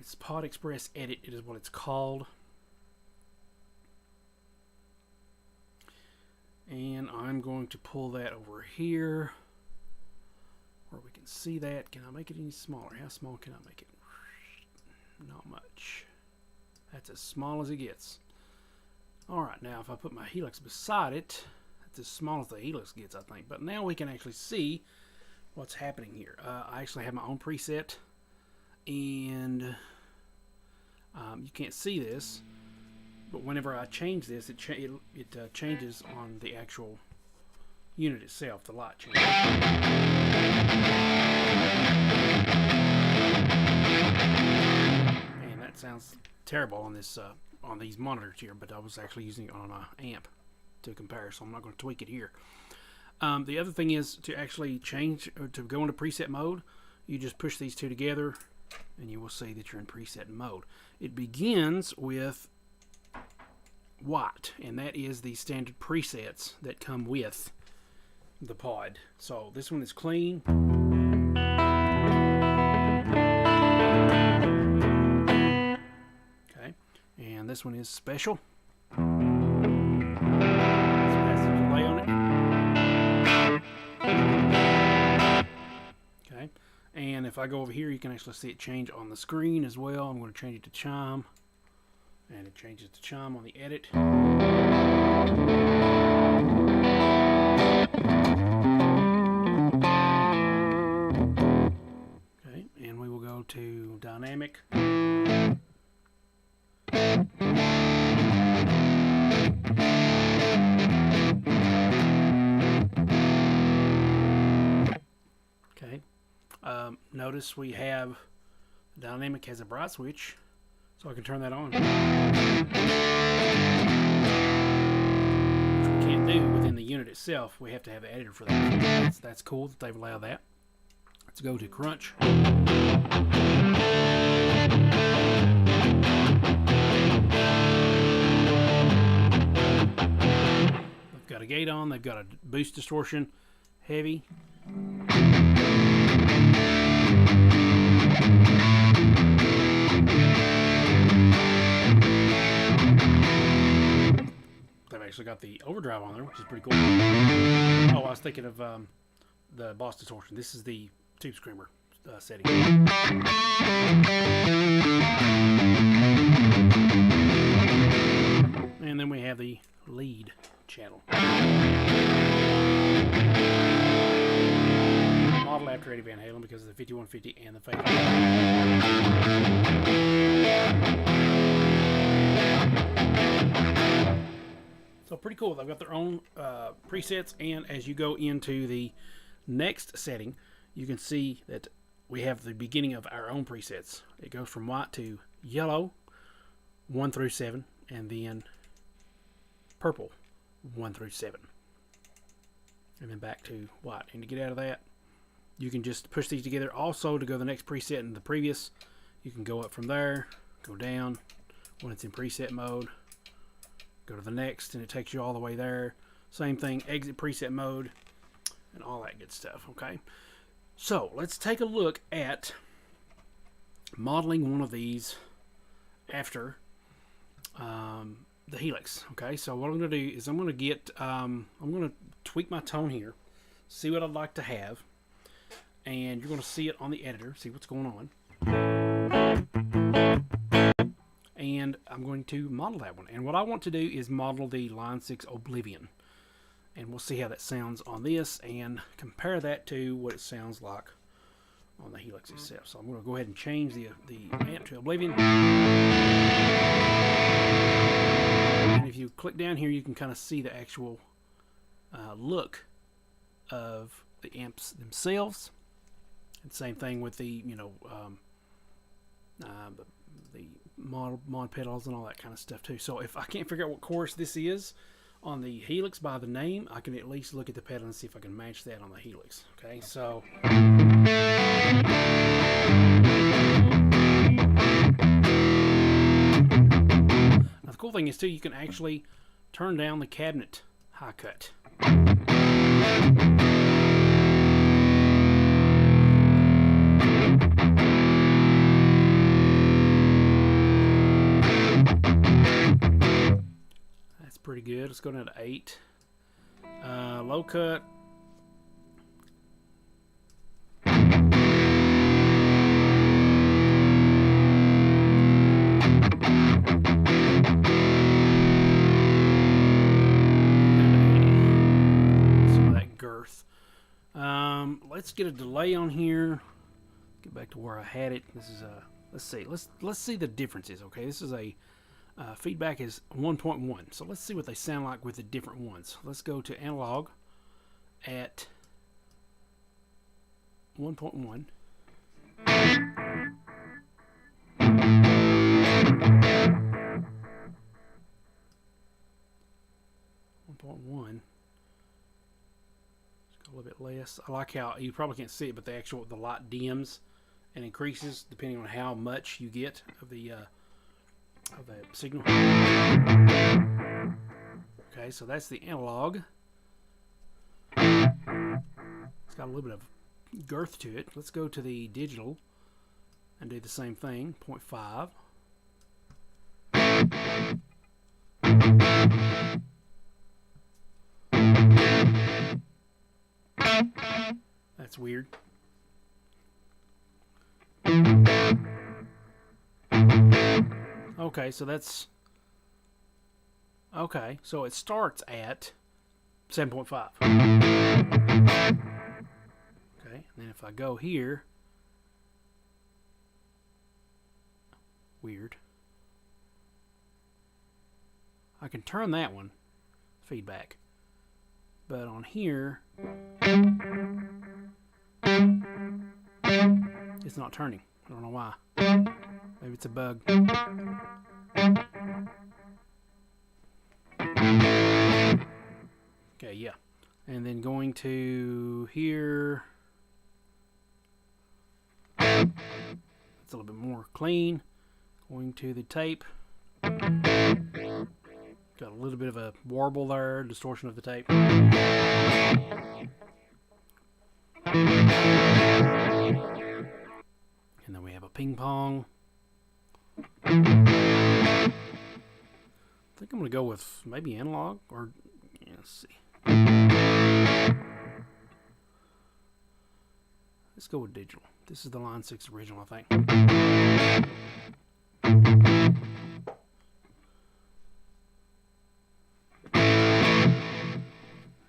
It's Pod Express Edit, it is what it's called. And I'm going to pull that over here where we can see that. Can I make it any smaller? How small can I make it? Not much. That's as small as it gets. Alright, now if I put my Helix beside it, that's as small as the Helix gets, I think. But now we can actually see what's happening here. I actually have my own preset, and you can't see this. But whenever I change this, it changes on the actual unit itself, the light changes. sounds terrible on this on these monitors here, but I was actually using it on an amp to compare, so I'm not going to tweak it here. The other thing is to actually change, or to go into preset mode, you just push these two together and you will see that you're in preset mode. It begins with white, and that is the standard presets that come with the pod. So this one is clean. Okay, and this one is special. And if I go over here, you can actually see it change on the screen as well. I'm going to change it to chime, and it changes to chime on the edit. Okay, and we will go to dynamic. Okay. Notice we have dynamic has a bright switch, so I can turn that on, which we can't do within the unit itself. We have to have an editor for that. That's cool that they've allowed that. Let's go to crunch. They've got a gate on. They've got a boost distortion, heavy. They've actually got the overdrive on there, which is pretty cool. Oh, I was thinking of the boss distortion. This is the tube screamer setting. And then we have the lead channel. Model after Eddie Van Halen because of the 5150 and the fake. So pretty cool. They've got their own presets, and as you go into the next setting, you can see that we have the beginning of our own presets. It goes from white to yellow, 1 through 7, and then purple, 1 through 7, and then back to white. And to get out of that, you can just push these together. Also, to go to the next preset in the previous, you can go up from there, go down when it's in preset mode, go to the next, and it takes you all the way there. Same thing, exit preset mode, and all that good stuff. Okay, so let's take a look at modeling one of these after the Helix. Okay, so what I'm going to do is I'm going to get I'm going to tweak my tone here, see what I'd like to have, and you're going to see it on the editor, see what's going on, and I'm going to model that one. And what I want to do is model the Line 6 Oblivion, and we'll see how that sounds on this and compare that to what it sounds like on the Helix itself. So I'm going to go ahead and change the amp to Oblivion. And if you click down here, you can kind of see the actual look of the amps themselves. And same thing with the the mod pedals and all that kind of stuff too. So if I can't figure out what chorus this is on the Helix by the name, I can at least look at the pedal and see if I can match that on the Helix. Okay, so now the cool thing is too, you can actually turn down the cabinet high cut. Pretty good. Let's go down to 8. Low cut. Some of that girth. Let's get a delay on here. Get back to where I had it. This is a. Let's see. Let's see the differences. Okay, this is a. Feedback is 1.1, so let's see what they sound like with the different ones. Let's go to analog at 1.1. 7.1. Let's go a little bit less. I like how you probably can't see it, but the light dims and increases depending on how much you get of the signal. Okay, so that's the analog. It's got a little bit of girth to it. Let's go to the digital and do the same thing. 0.5. That's weird. Okay, so that's... Okay, so it starts at 7.5. Okay, and then if I go here... Weird. I can turn that one, feedback. But on here... It's not turning. I don't know why. Maybe it's a bug. Okay, yeah. And then going to here. It's a little bit more clean. Going to the tape. Got a little bit of a warble there, distortion of the tape. And then we have a ping pong. I think I'm going to go with maybe analog or, yeah, let's see. Let's go with digital. This is the Line 6 original, I think.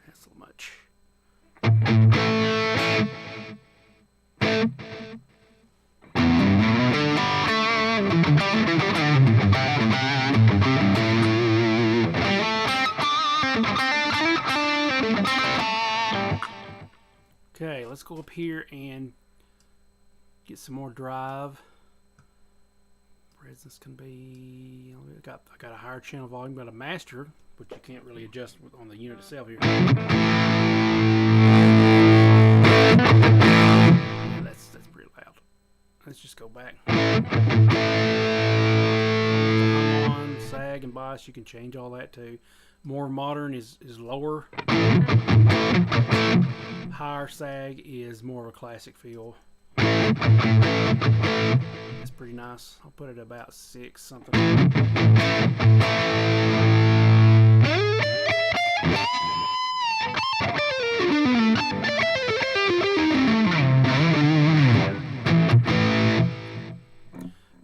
That's so much. Okay, let's go up here and get some more drive. Presence can be. I got a higher channel volume, got a master, which you can't really adjust on the unit itself here. Yeah, that's pretty loud. Let's just go back. On sag and bias, you can change all that too. More modern is lower. Higher sag is more of a classic feel. It's pretty nice. I'll put it about 6 something.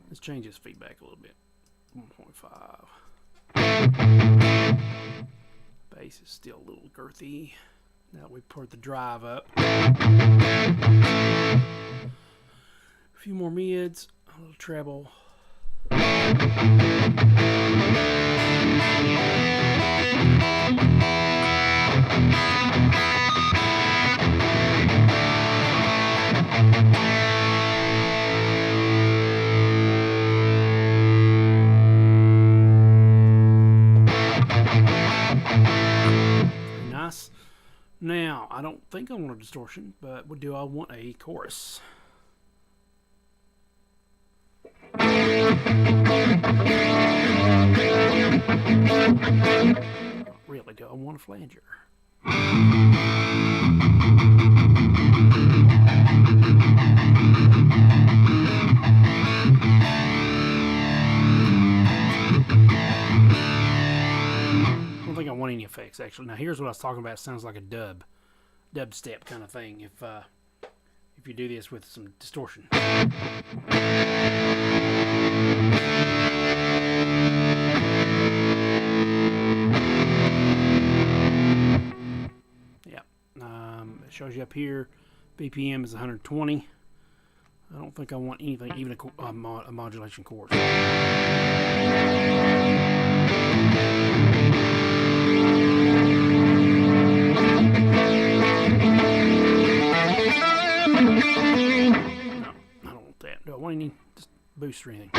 Let's change this feedback a little bit. 1.5. Bass is still a little girthy. Now that we put the drive up. A few more mids, a little treble. Nice. Now, I don't think I want a distortion, but what do I want? A chorus. Really, do I want a flanger? I don't think I want any effects, actually. Now, here's what I was talking about. It sounds like a dubstep kind of thing if you do this with some distortion. Yeah, it shows you up here BPM is 120. I don't think I want anything, even a modulation chorus. Do I want any just boost or anything?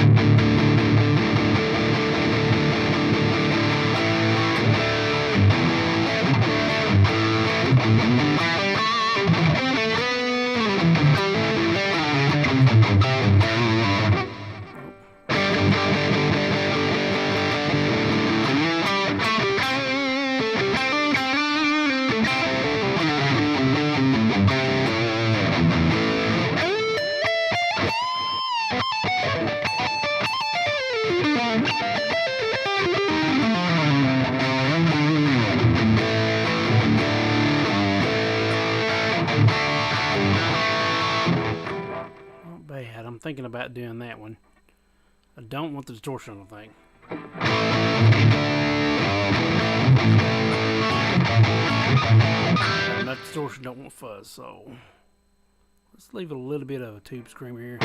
I'm thinking about doing that one. I don't want the distortion on the thing. Not distortion, don't want fuzz, so let's leave a little bit of a tube screamer here.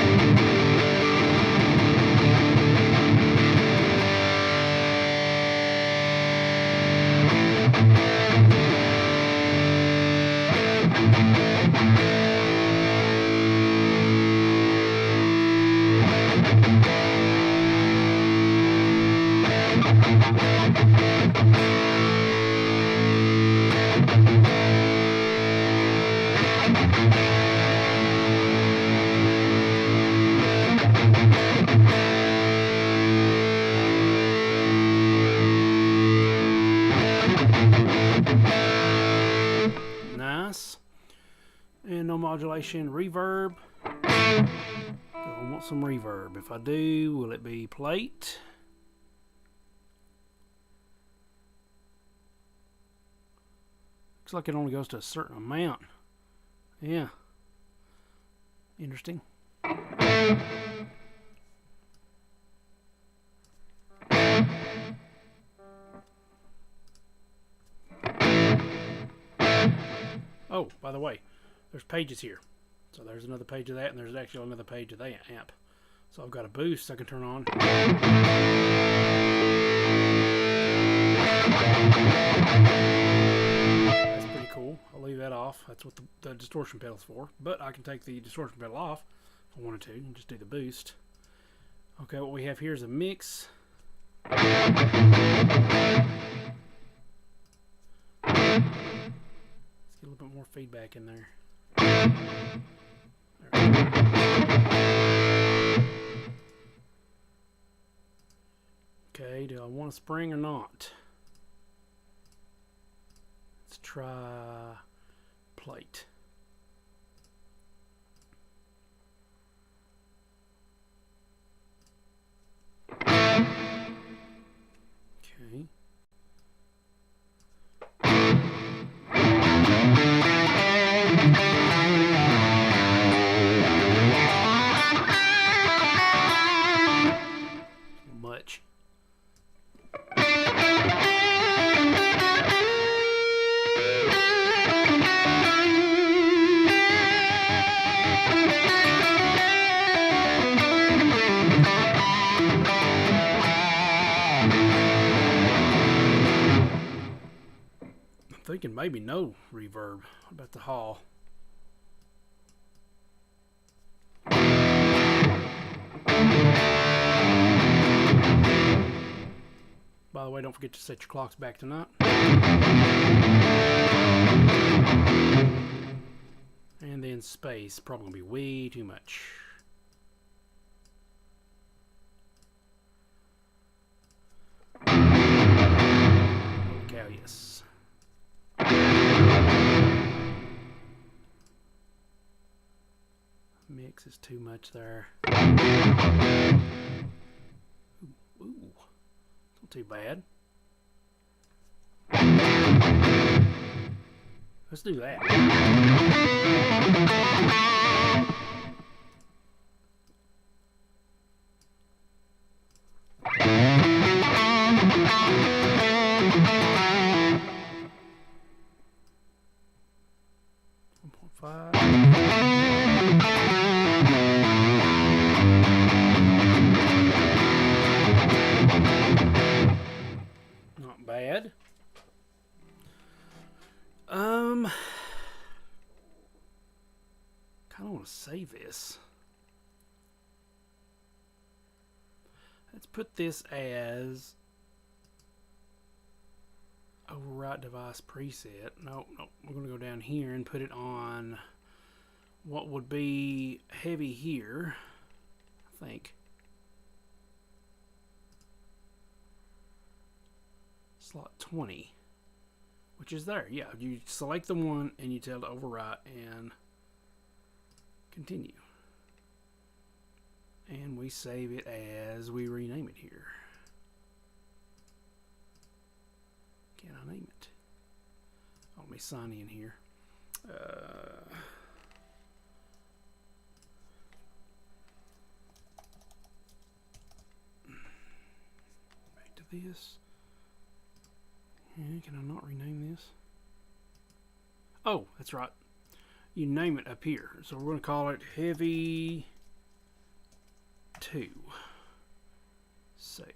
Nice. And no modulation, reverb. I want some reverb. If I do, will it be plate? Looks like it only goes to a certain amount. Yeah. Interesting. Oh, by the way, there's pages here. So there's another page of that, and there's actually another page of that amp. So I've got a boost I can turn on. That's pretty cool. I'll leave that off. That's what the distortion pedal's for. But I can take the distortion pedal off if I wanted to and just do the boost. Okay, what we have here is a mix. Let's get a little bit more feedback in there. Okay, do I want a spring or not? Let's try plate. Okay. Much. I'm thinking maybe no reverb. What about the hall? By the way, don't forget to set your clocks back tonight. And then space, probably gonna be way too much. Holy cow, yes. Mix is too much there. Ooh. Not too bad. Let's do that. Not bad. Kind of want to save this. Let's put this as overwrite device preset. No, we're going to go down here and put it on what would be heavy here, I think. Slot 20, which is there. Yeah, you select the one and you tell to overwrite and continue. And we save it as we rename it here. Can I name it? Oh, let me sign in here. this? Yeah, can I not rename this? Oh, that's right. You name it up here. So we're going to call it Heavy 2. Save.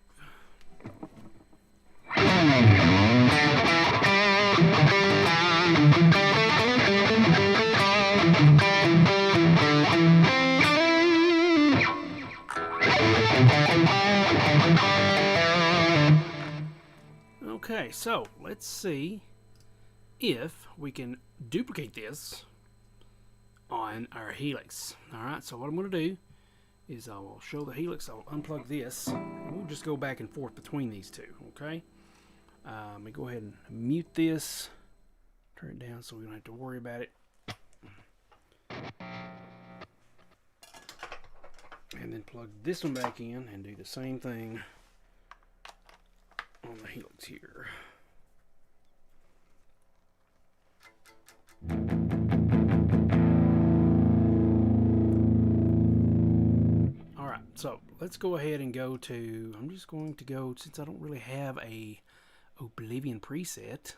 Okay, so let's see if we can duplicate this on our Helix. Alright, so what I'm going to do is I will show the Helix. I'll unplug this, and we'll just go back and forth between these two, okay? Let me go ahead and mute this, turn it down so we don't have to worry about it. And then plug this one back in and do the same thing on the Helix here. Alright, so let's go ahead and go to, I'm just going to go, since I don't really have a Oblivion preset,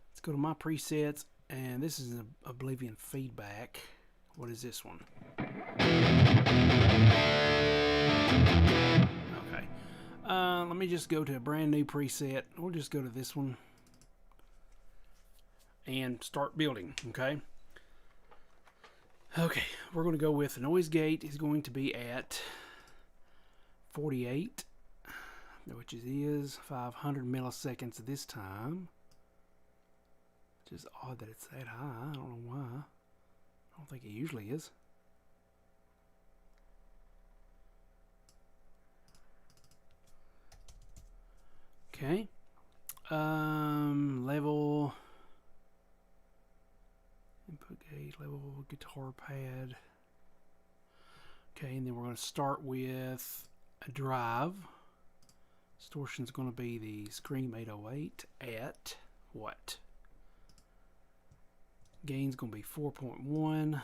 let's go to my presets, and this is an Oblivion feedback. What is this one? Okay. Let me just go to a brand new preset. We'll just go to this one and start building, okay? Okay, we're going to go with the noise gate is going to be at 48, which it is 500 milliseconds this time. Which is odd that it's that high. I don't know why. I don't think it usually is. Okay. Level. Input gauge, level, guitar pad. Okay, and then we're going to start with a drive. Distortion is going to be the Scream 808 at what? Gain's going to be 4.1,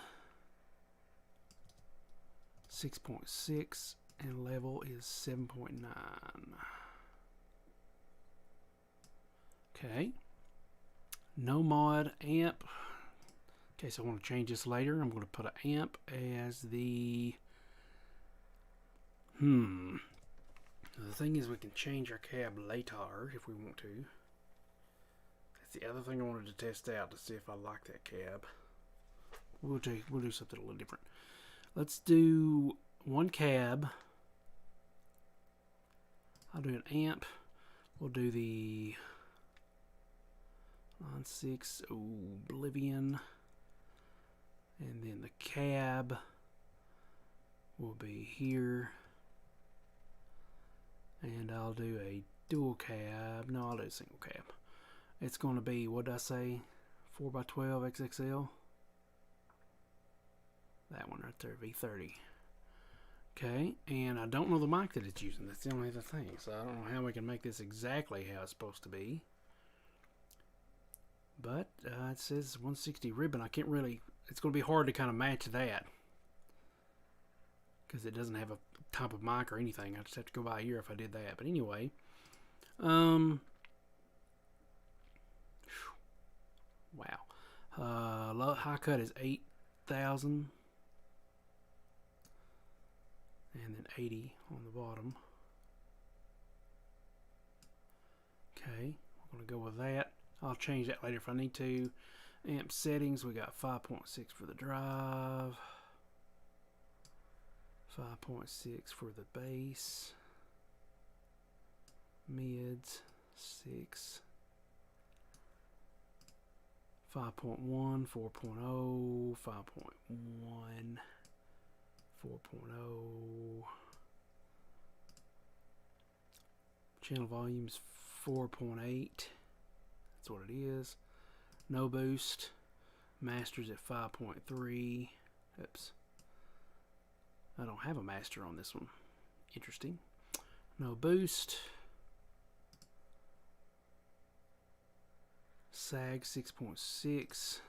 6.6, and level is 7.9. Okay. No mod amp. In case I want to change this later, I'm going to put an amp as the... The thing is, we can change our cab later if we want to. That's the other thing I wanted to test out to see if I like that cab. We'll do something a little different. Let's do one cab. I'll do an amp. We'll do the Line 6 Oblivion. And then the cab will be here. And I'll do a dual cab. No, I'll do a single cab. It's going to be, what did I say? 4x12 XXL. That one right there, V30. Okay, and I don't know the mic that it's using. That's the only other thing. So I don't know how we can make this exactly how it's supposed to be. But it says 160 ribbon. I can't really... It's going to be hard to kind of match that. Because it doesn't have a type of mic or anything. I just have to go by ear if I did that. But anyway. Wow. High cut is 8,000. And then 80 on the bottom. Okay. We're going to go with that. I'll change that later if I need to. Amp settings, we got 5.6 for the drive. 5.6 for the bass. Mids, 6. 5.1, 4.0, 5.1, 4.0. Channel volume's 4.8. That's what it is. No boost. Master's at 5.3. Oops. I don't have a master on this one. Interesting. No boost. Sag 6.6.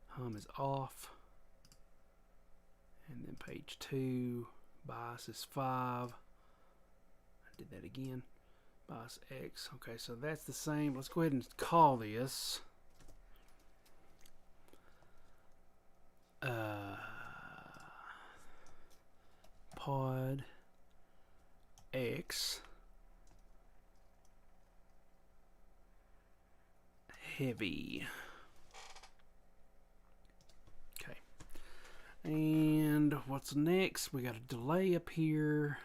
Hum is off. And then page 2. Bias is 5. I did that again. Bias X. Okay, so that's the same. Let's go ahead and call this pod X heavy. Okay. And what's next? We got a delay up here.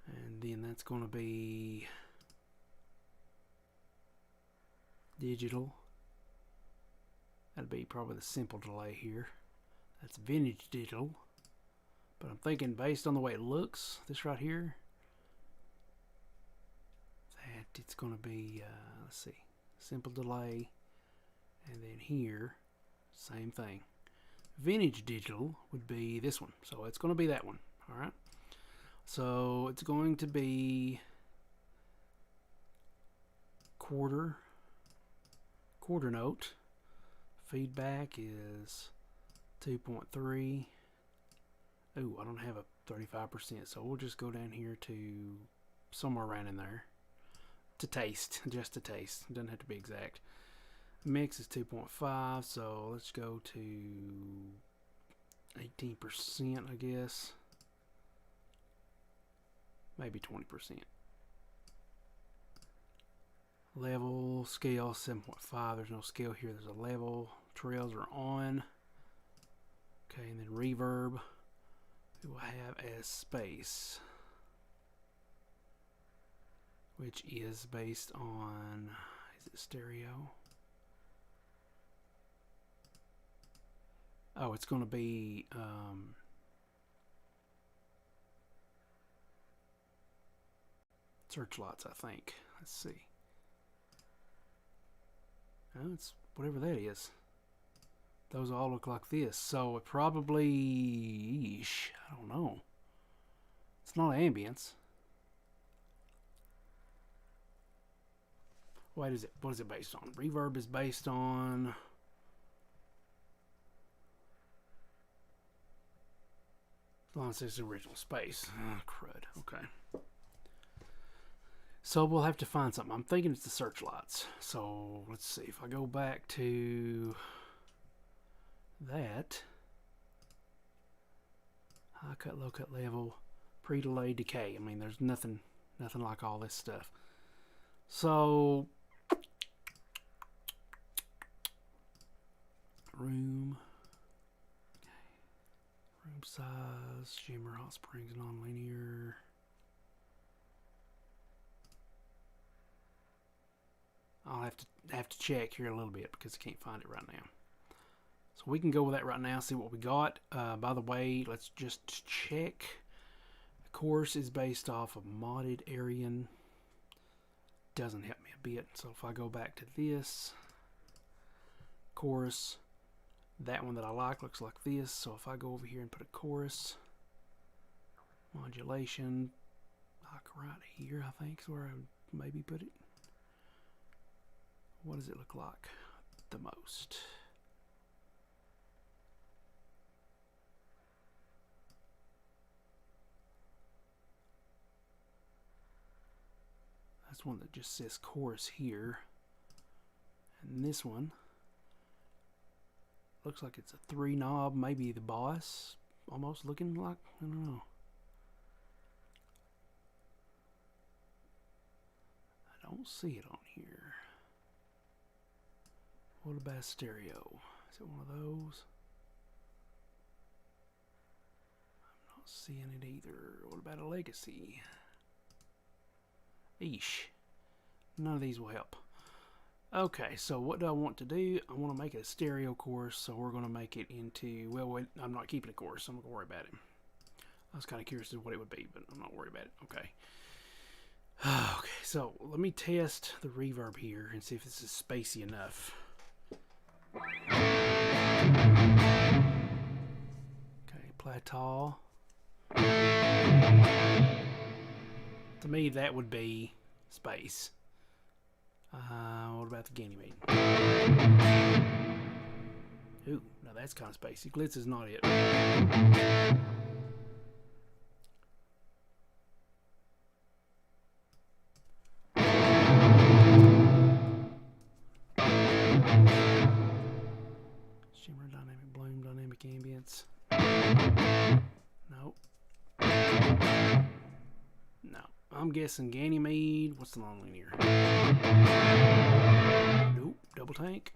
And then that's going to be digital. That'd be probably the simple delay here. That's vintage digital. But I'm thinking based on the way it looks, this right here, that it's going to be, let's see, simple delay. And then here, same thing. Vintage digital would be this one. So it's going to be that one. All right. So it's going to be quarter note. Feedback is 2.3. Ooh, I don't have a 35%, so we'll just go down here to somewhere around in there. To taste, just to taste. It doesn't have to be exact. Mix is 2.5, so let's go to 18%, I guess. Maybe 20%. Level, scale 7.5. There's no scale here. There's a level. Trails are on. Okay, and then reverb we will have as space, which is based on, is it stereo? Oh, it's going to be searchlights, I think. Let's see. Oh, it's whatever that is. Those all look like this. So it probably, I don't know. It's not ambience. What is it? What is it based on? Reverb is based on as long as it's original space. Oh, crud. Okay. So we'll have to find something. I'm thinking it's the searchlights. So let's see. If I go back to that, high cut, low cut level, pre-delay, decay. I mean, there's nothing like all this stuff. So room, okay. Room size, shimmer, hot springs, non-linear. I'll have to check here a little bit because I can't find it right now. So we can go with that right now, see what we got. By the way, let's just check. The course is based off of modded Aryan. Doesn't help me a bit. So if I go back to this chorus, that one that I like looks like this. So if I go over here and put a chorus, modulation, like right here, I think is where I would maybe put it. What does it look like the most? That's one that just says chorus here. And this one looks like it's a 3 knob, maybe the boss, almost looking like, I don't know. I don't see it on here. What about stereo? Is it one of those? I'm not seeing it either. What about a legacy? Eesh. None of these will help. Okay, so what do I want to do? I want to make it a stereo course, so we're going to make it into, well, wait, I'm not keeping a course, so I'm not going to worry about it. I was kind of curious as to what it would be, but I'm not worried about it. Okay. Okay, so let me test the reverb here and see if this is spacey enough. Okay, plateau. To me, that would be space. What about the Ganymede? Ooh, now that's kind of spacey. Glitz is not it. Shimmer, dynamic bloom, dynamic ambience. Nope. No. I'm guessing Ganymede. What's the non-linear? Nope. Double tank.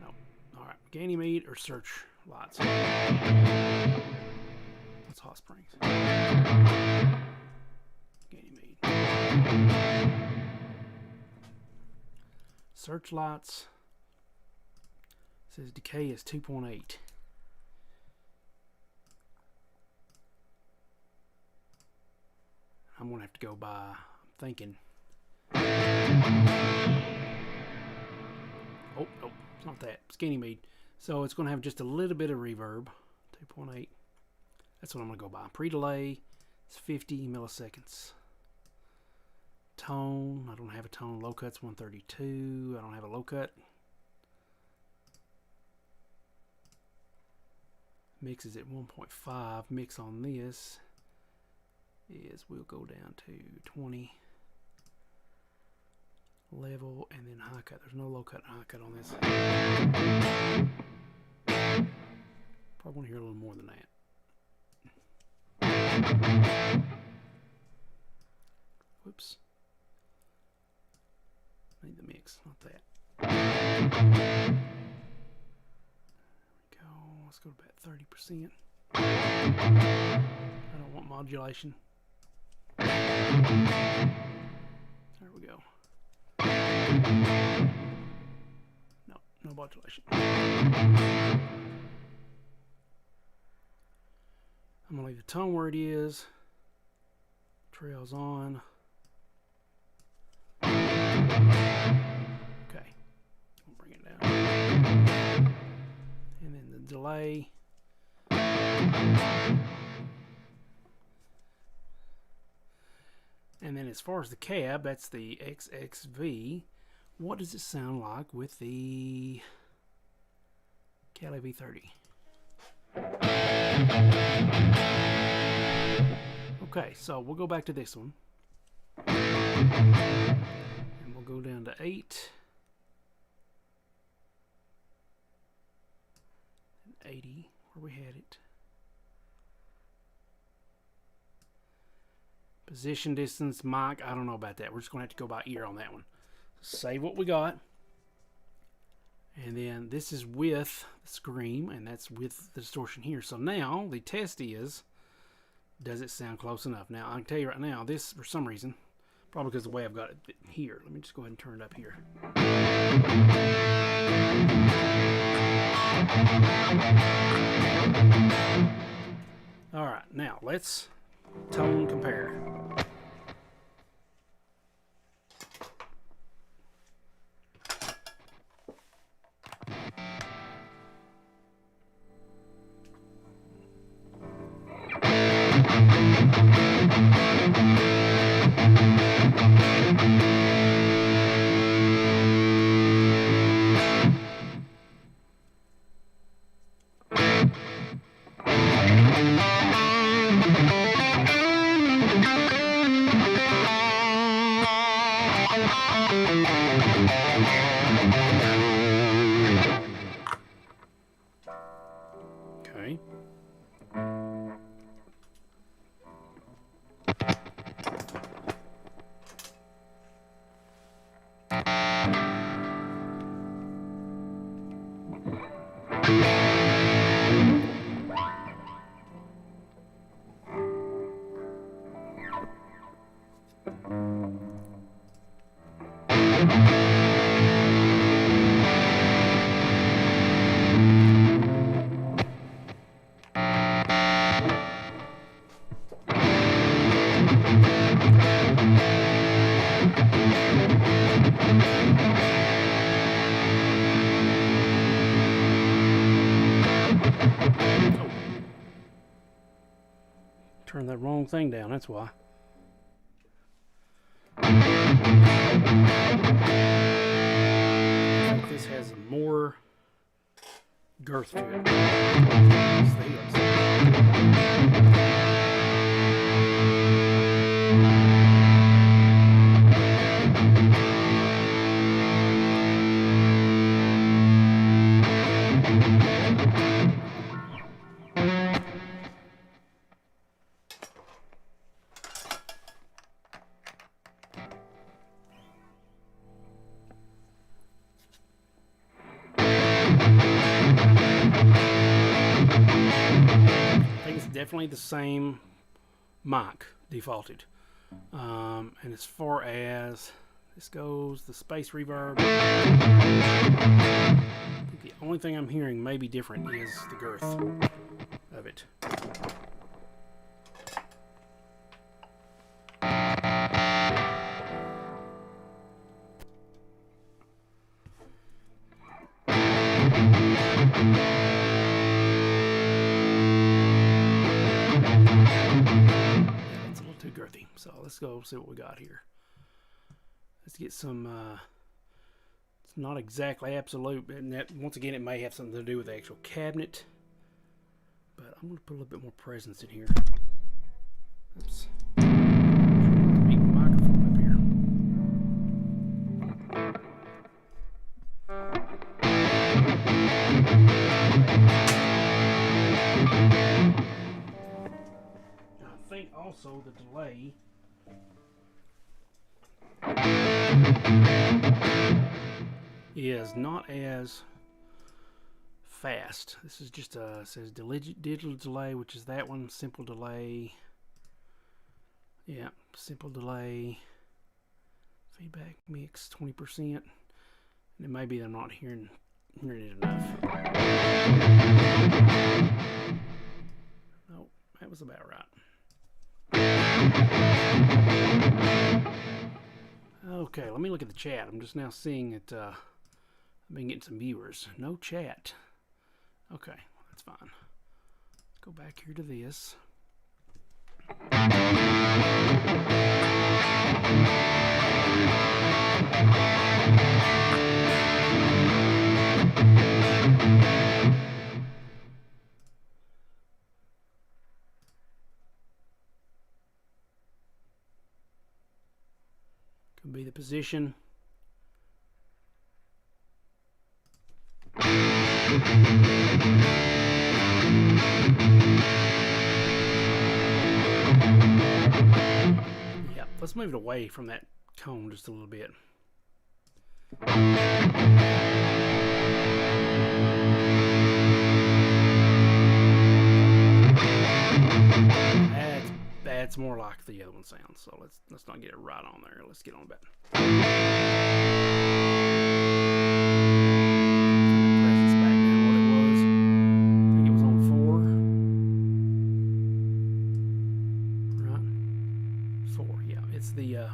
Nope. Alright. Ganymede or search lights. What's Hot Springs? Ganymede. Search lights. Says decay is 2.8. I'm gonna have to go by, I'm thinking. Oh, no, it's not that. It's Ganymede. So it's gonna have just a little bit of reverb. 2.8. That's what I'm gonna go by. Pre-delay is 50 milliseconds. Tone, I don't have a tone. Low cut's 132. I don't have a low cut. Mix is at 1.5. Mix on this is, we'll go down to 20. Level and then high cut. There's no low cut and high cut on this. Probably want to hear a little more than that. Whoops. Need the mix, not that. Let's go to about 30%. I don't want modulation. There we go. No, no modulation. I'm gonna leave the tone where it is. Trails on. Okay. We'll bring it down. And then the delay. And then as far as the cab, that's the XXV. What does it sound like with the Cali V30? Okay, so we'll go back to this one. And we'll go down to 8. 80, where we had it. Position, distance, mic, I don't know about that. We're just going to have to go by ear on that one. Save what we got. And then this is with the scream, and that's with the distortion here. So now the test is, does it sound close enough? Now, I can tell you right now, this, for some reason, probably because of the way I've got it here. Let me just go ahead and turn it up here. All right, now let's tone compare. Okay. Turn that wrong thing down, that's why. I think this has more girth to it. It's the Helix. Definitely the same mic defaulted, and as far as this goes, the space reverb, I think the only thing I'm hearing may be different is the girth of it. Girthy. So let's go see what we got here. Let's get some it's not exactly absolute, and that once again it may have something to do with the actual cabinet, but I'm going to put a little bit more presence in here. Oops. Make the microphone up here. I think also the delay is not as fast. This is just says digital delay, which is that one. Simple delay. Yeah, simple delay. Feedback mix 20%. And it may be that I'm not hearing it enough. Nope, that was about right. Okay, let me look at the chat. I'm just now seeing that I've been getting some viewers. No chat. Okay, that's fine. Let's go back here to this. Could be the position. Yep, let's move it away from that cone just a little bit. That's more like the other one sounds. So let's not get it right on there. Let's get on back.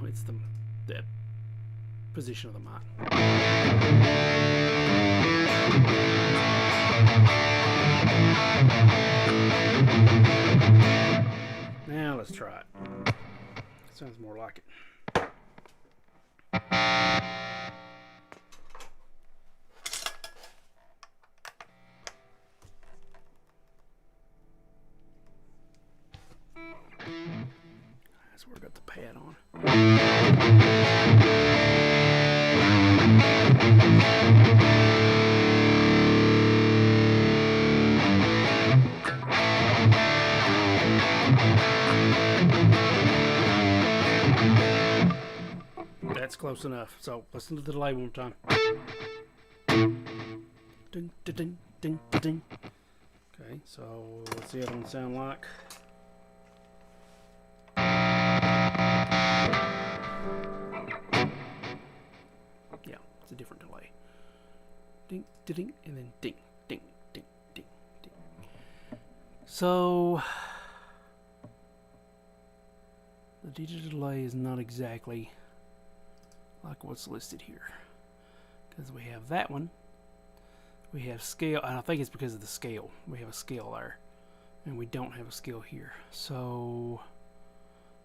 It's the position of the mic. Now let's try it. Sounds more like it. That's where I got the pad on. That's close enough. So listen to the delay one more time. Ding, ding, ding, ding. Okay, so what's the other one sound like? Yeah, it's a different delay. Ding, ding, and then ding, ding, ding, ding, ding. So the digital delay is not exactly like what's listed here, because we have that one, we have scale, and I think it's because of the scale. We have a scale there, and we don't have a scale here. So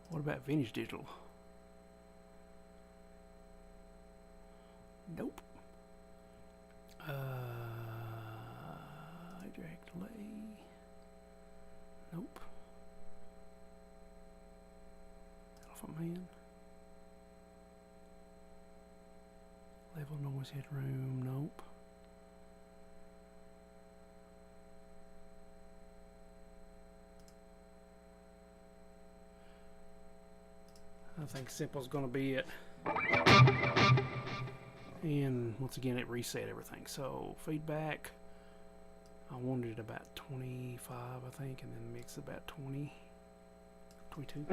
what about vintage digital? Nope. man. Level noise headroom, nope. I think simple's gonna be it. And once again, it reset everything. So feedback, I wanted it about 25, I think, and then mix about 20, 22.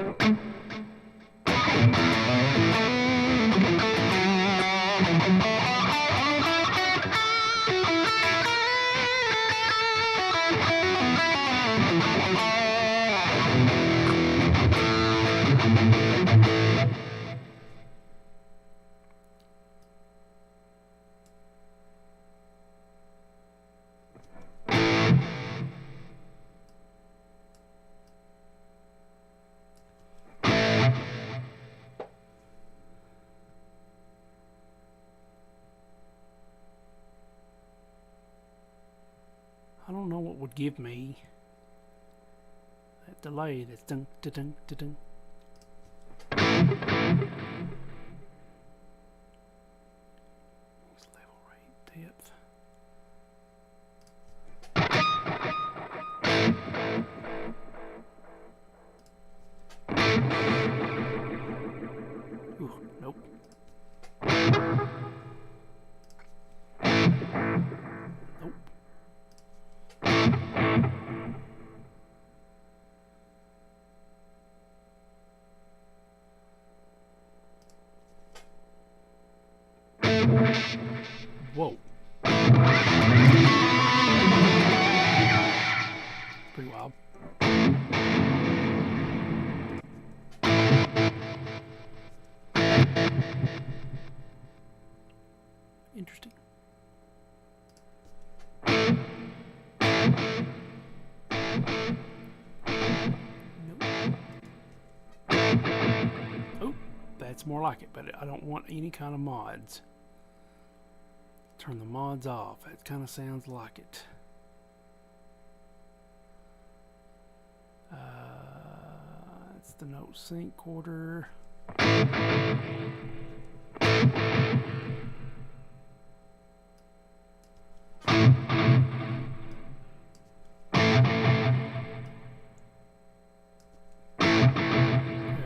I don't know what would give me that delay. That's dun dun dun dun dun. Level rate, depth. Ooh, nope. Nope. Whoa. Pretty wild. Interesting. Nope. Oh, that's more like it, but I don't want any kind of mods. Turn the mods off. That kind of sounds like it. It's the note sync quarter. There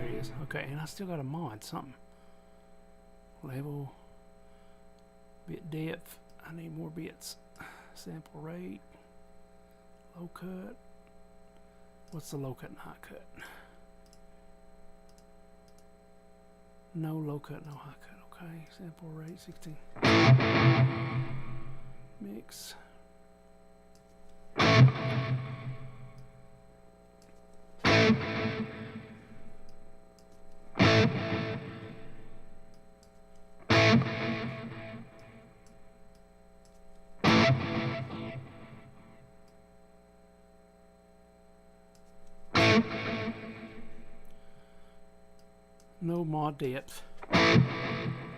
it is. Okay, and I still got a mod, something. Level. Bit depth, I need more bits. Sample rate, low cut. What's the low cut and high cut? No low cut, no high cut. Okay, sample rate 16. Mix. No mod depth.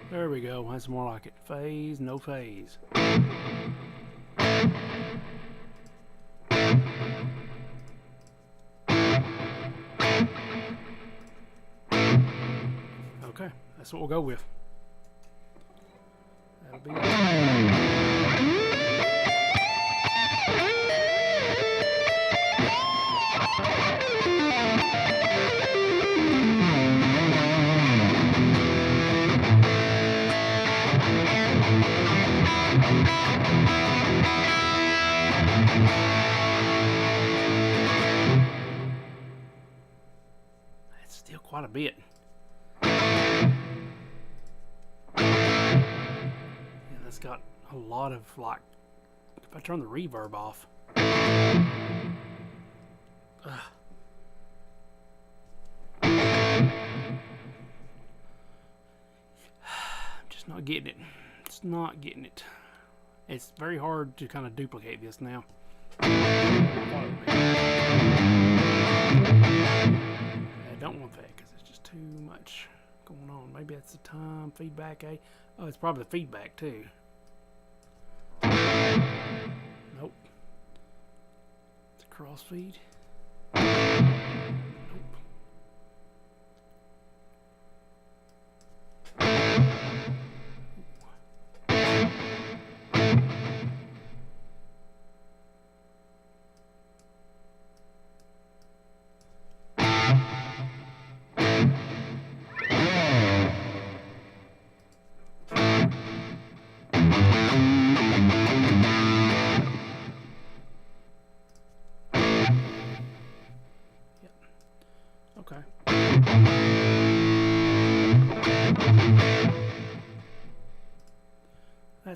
There we go. That's more like it. Phase, no phase. Okay, that's what we'll go with. That'll be it. That's still quite a bit. Yeah, that's got a lot of, like, if I turn the reverb off. I'm just not getting it. It's not getting it. It's very hard to kind of duplicate this now. I don't want that because it's just too much going on. Maybe that's the time feedback. Oh, it's probably the feedback too. Nope. It's a crossfeed. Nope.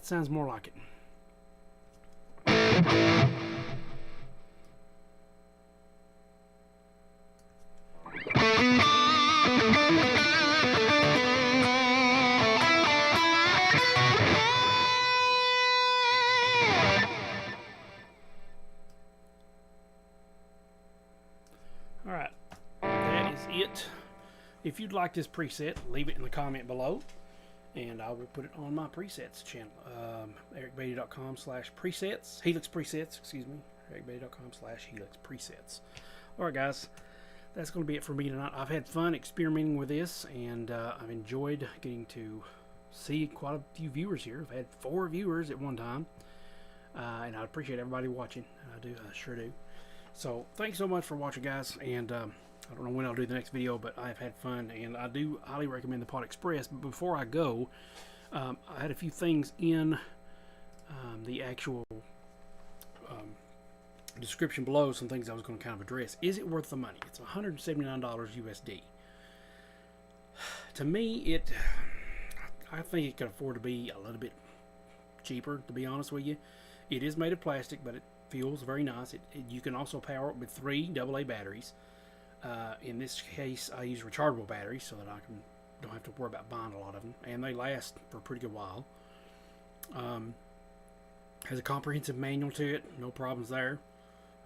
That sounds more like it. Alright, that is it. If you'd like this preset, leave it in the comment below, and I will put it on my presets channel. ericbeatty.com/presets, Helix presets, excuse me. ericbeatty.com/Helix presets. Alright guys, that's going to be it for me tonight. I've had fun experimenting with this, and I've enjoyed getting to see quite a few viewers here. I've had 4 viewers at one time, and I appreciate everybody watching. I sure do. So thanks so much for watching, guys, and I don't know when I'll do the next video, but I've had fun, and I do highly recommend the Pod Express. But before I go, I had a few things in the actual description below, some things I was going to kind of address. Is it worth the money? It's $179 USD. To me, I think it could afford to be a little bit cheaper, to be honest with you. It is made of plastic, but it feels very nice. You can also power it with 3 AA batteries. In this case, I use rechargeable batteries so that I don't have to worry about buying a lot of them, and they last for a pretty good while. Has a comprehensive manual to it, no problems there,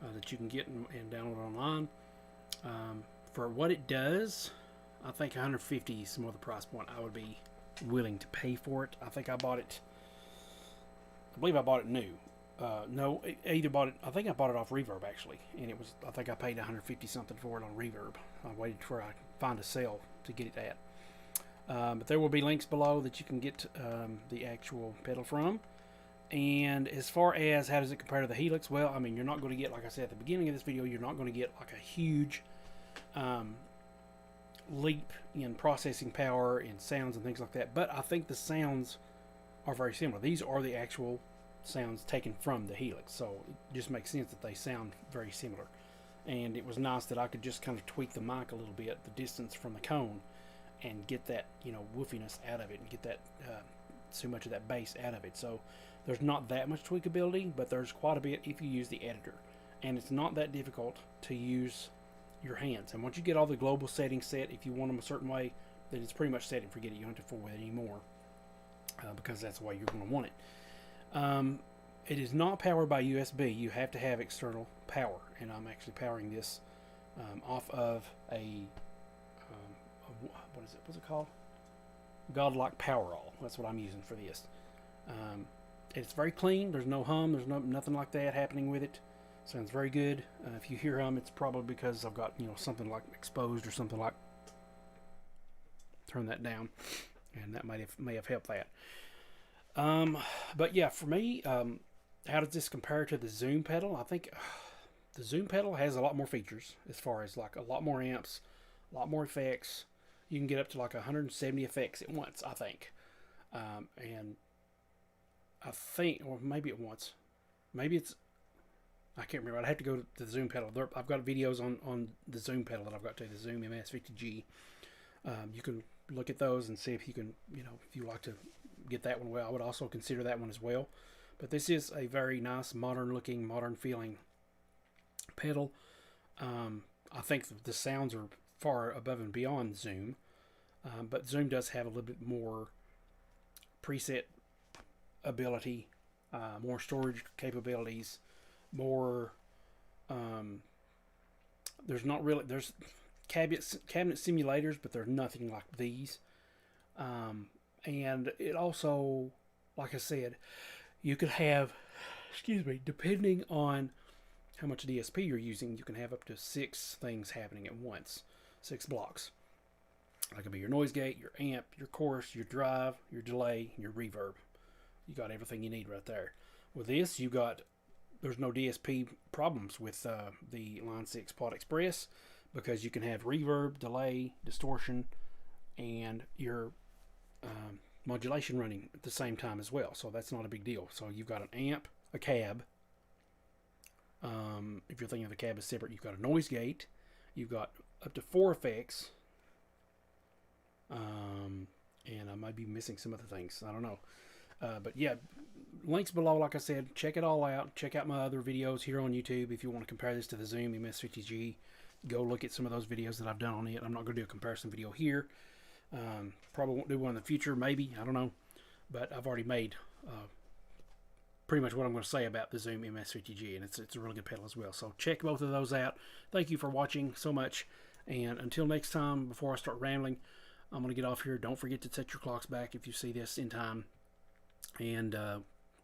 that you can get and download online. For what it does, I think 150 is more the price point I would be willing to pay for it. I think I bought it, I believe I bought it new. No, I either bought it, I think I bought it off Reverb actually, and it was, I think I paid 150 something for it on Reverb. I waited for I find a sale to get it at. But there will be links below that you can get the actual pedal from. And as far as how does it compare to the Helix, well, I mean, you're not going to get, like I said at the beginning of this video, you're not going to get like a huge leap in processing power and sounds and things like that. But I think the sounds are very similar. These are the actual sounds taken from the Helix, so it just makes sense that they sound very similar. And it was nice that I could just kind of tweak the mic a little bit, the distance from the cone, and get that, you know, woofiness out of it, and get that so much of that bass out of it. So there's not that much tweakability, but there's quite a bit if you use the editor, and it's not that difficult to use your hands. And once you get all the global settings set, if you want them a certain way, then it's pretty much set and forget it. You don't have to fool with it anymore, because that's the way you're going to want it. It is not powered by USB. You have to have external power, and I'm actually powering this off of a what is it? What's it called? Godlike Powerall. That's what I'm using for this. It's very clean. There's no hum. There's nothing like that happening with it. Sounds very good. If you hear hum, it's probably because I've got, you know, something like exposed or something like. Turn that down, and that may have helped that. But yeah, for me, how does this compare to the Zoom pedal? I think the Zoom pedal has a lot more features, as far as like a lot more amps, a lot more effects. You can get up to like 170 effects at once, I think. And I think, or maybe at once, maybe it's, I can't remember. I'd have to go to the Zoom pedal. I've got videos on the Zoom pedal that I've got to, the Zoom MS50G. You can look at those and see if you can, you know, if you like to get that one. Well, I would also consider that one as well. But this is a very nice, modern looking, modern feeling pedal. I think the sounds are far above and beyond Zoom, but Zoom does have a little bit more preset ability, more storage capabilities, more there's not really, there's cabinet simulators, but there's nothing like these. And it also, like I said, you could have, excuse me, depending on how much DSP you're using, you can have up to 6 things happening at once, 6 blocks. That could be your noise gate, your amp, your chorus, your drive, your delay, your reverb. You got everything you need right there. With this, you got, there's no DSP problems with the Line 6 Pod Express, because you can have reverb, delay, distortion, and your modulation running at the same time as well. So that's not a big deal. So you've got an amp, a cab. If you're thinking of the cab as separate, you've got a noise gate. You've got up to 4 effects. And I might be missing some other things. I don't know. But yeah, links below, like I said. Check it all out. Check out my other videos here on YouTube if you want to compare this to the Zoom MS50G. Go look at some of those videos that I've done on it. I'm not going to do a comparison video here. Probably won't do one in the future, maybe. I don't know. But I've already made pretty much what I'm going to say about the Zoom MS50G, and it's a really good pedal as well. So check both of those out. Thank you for watching so much. And until next time, before I start rambling, I'm going to get off here. Don't forget to set your clocks back if you see this in time. And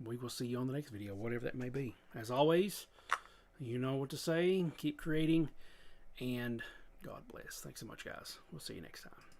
we will see you on the next video, whatever that may be. As always, you know what to say. Keep creating, and God bless. Thanks so much, guys. We'll see you next time.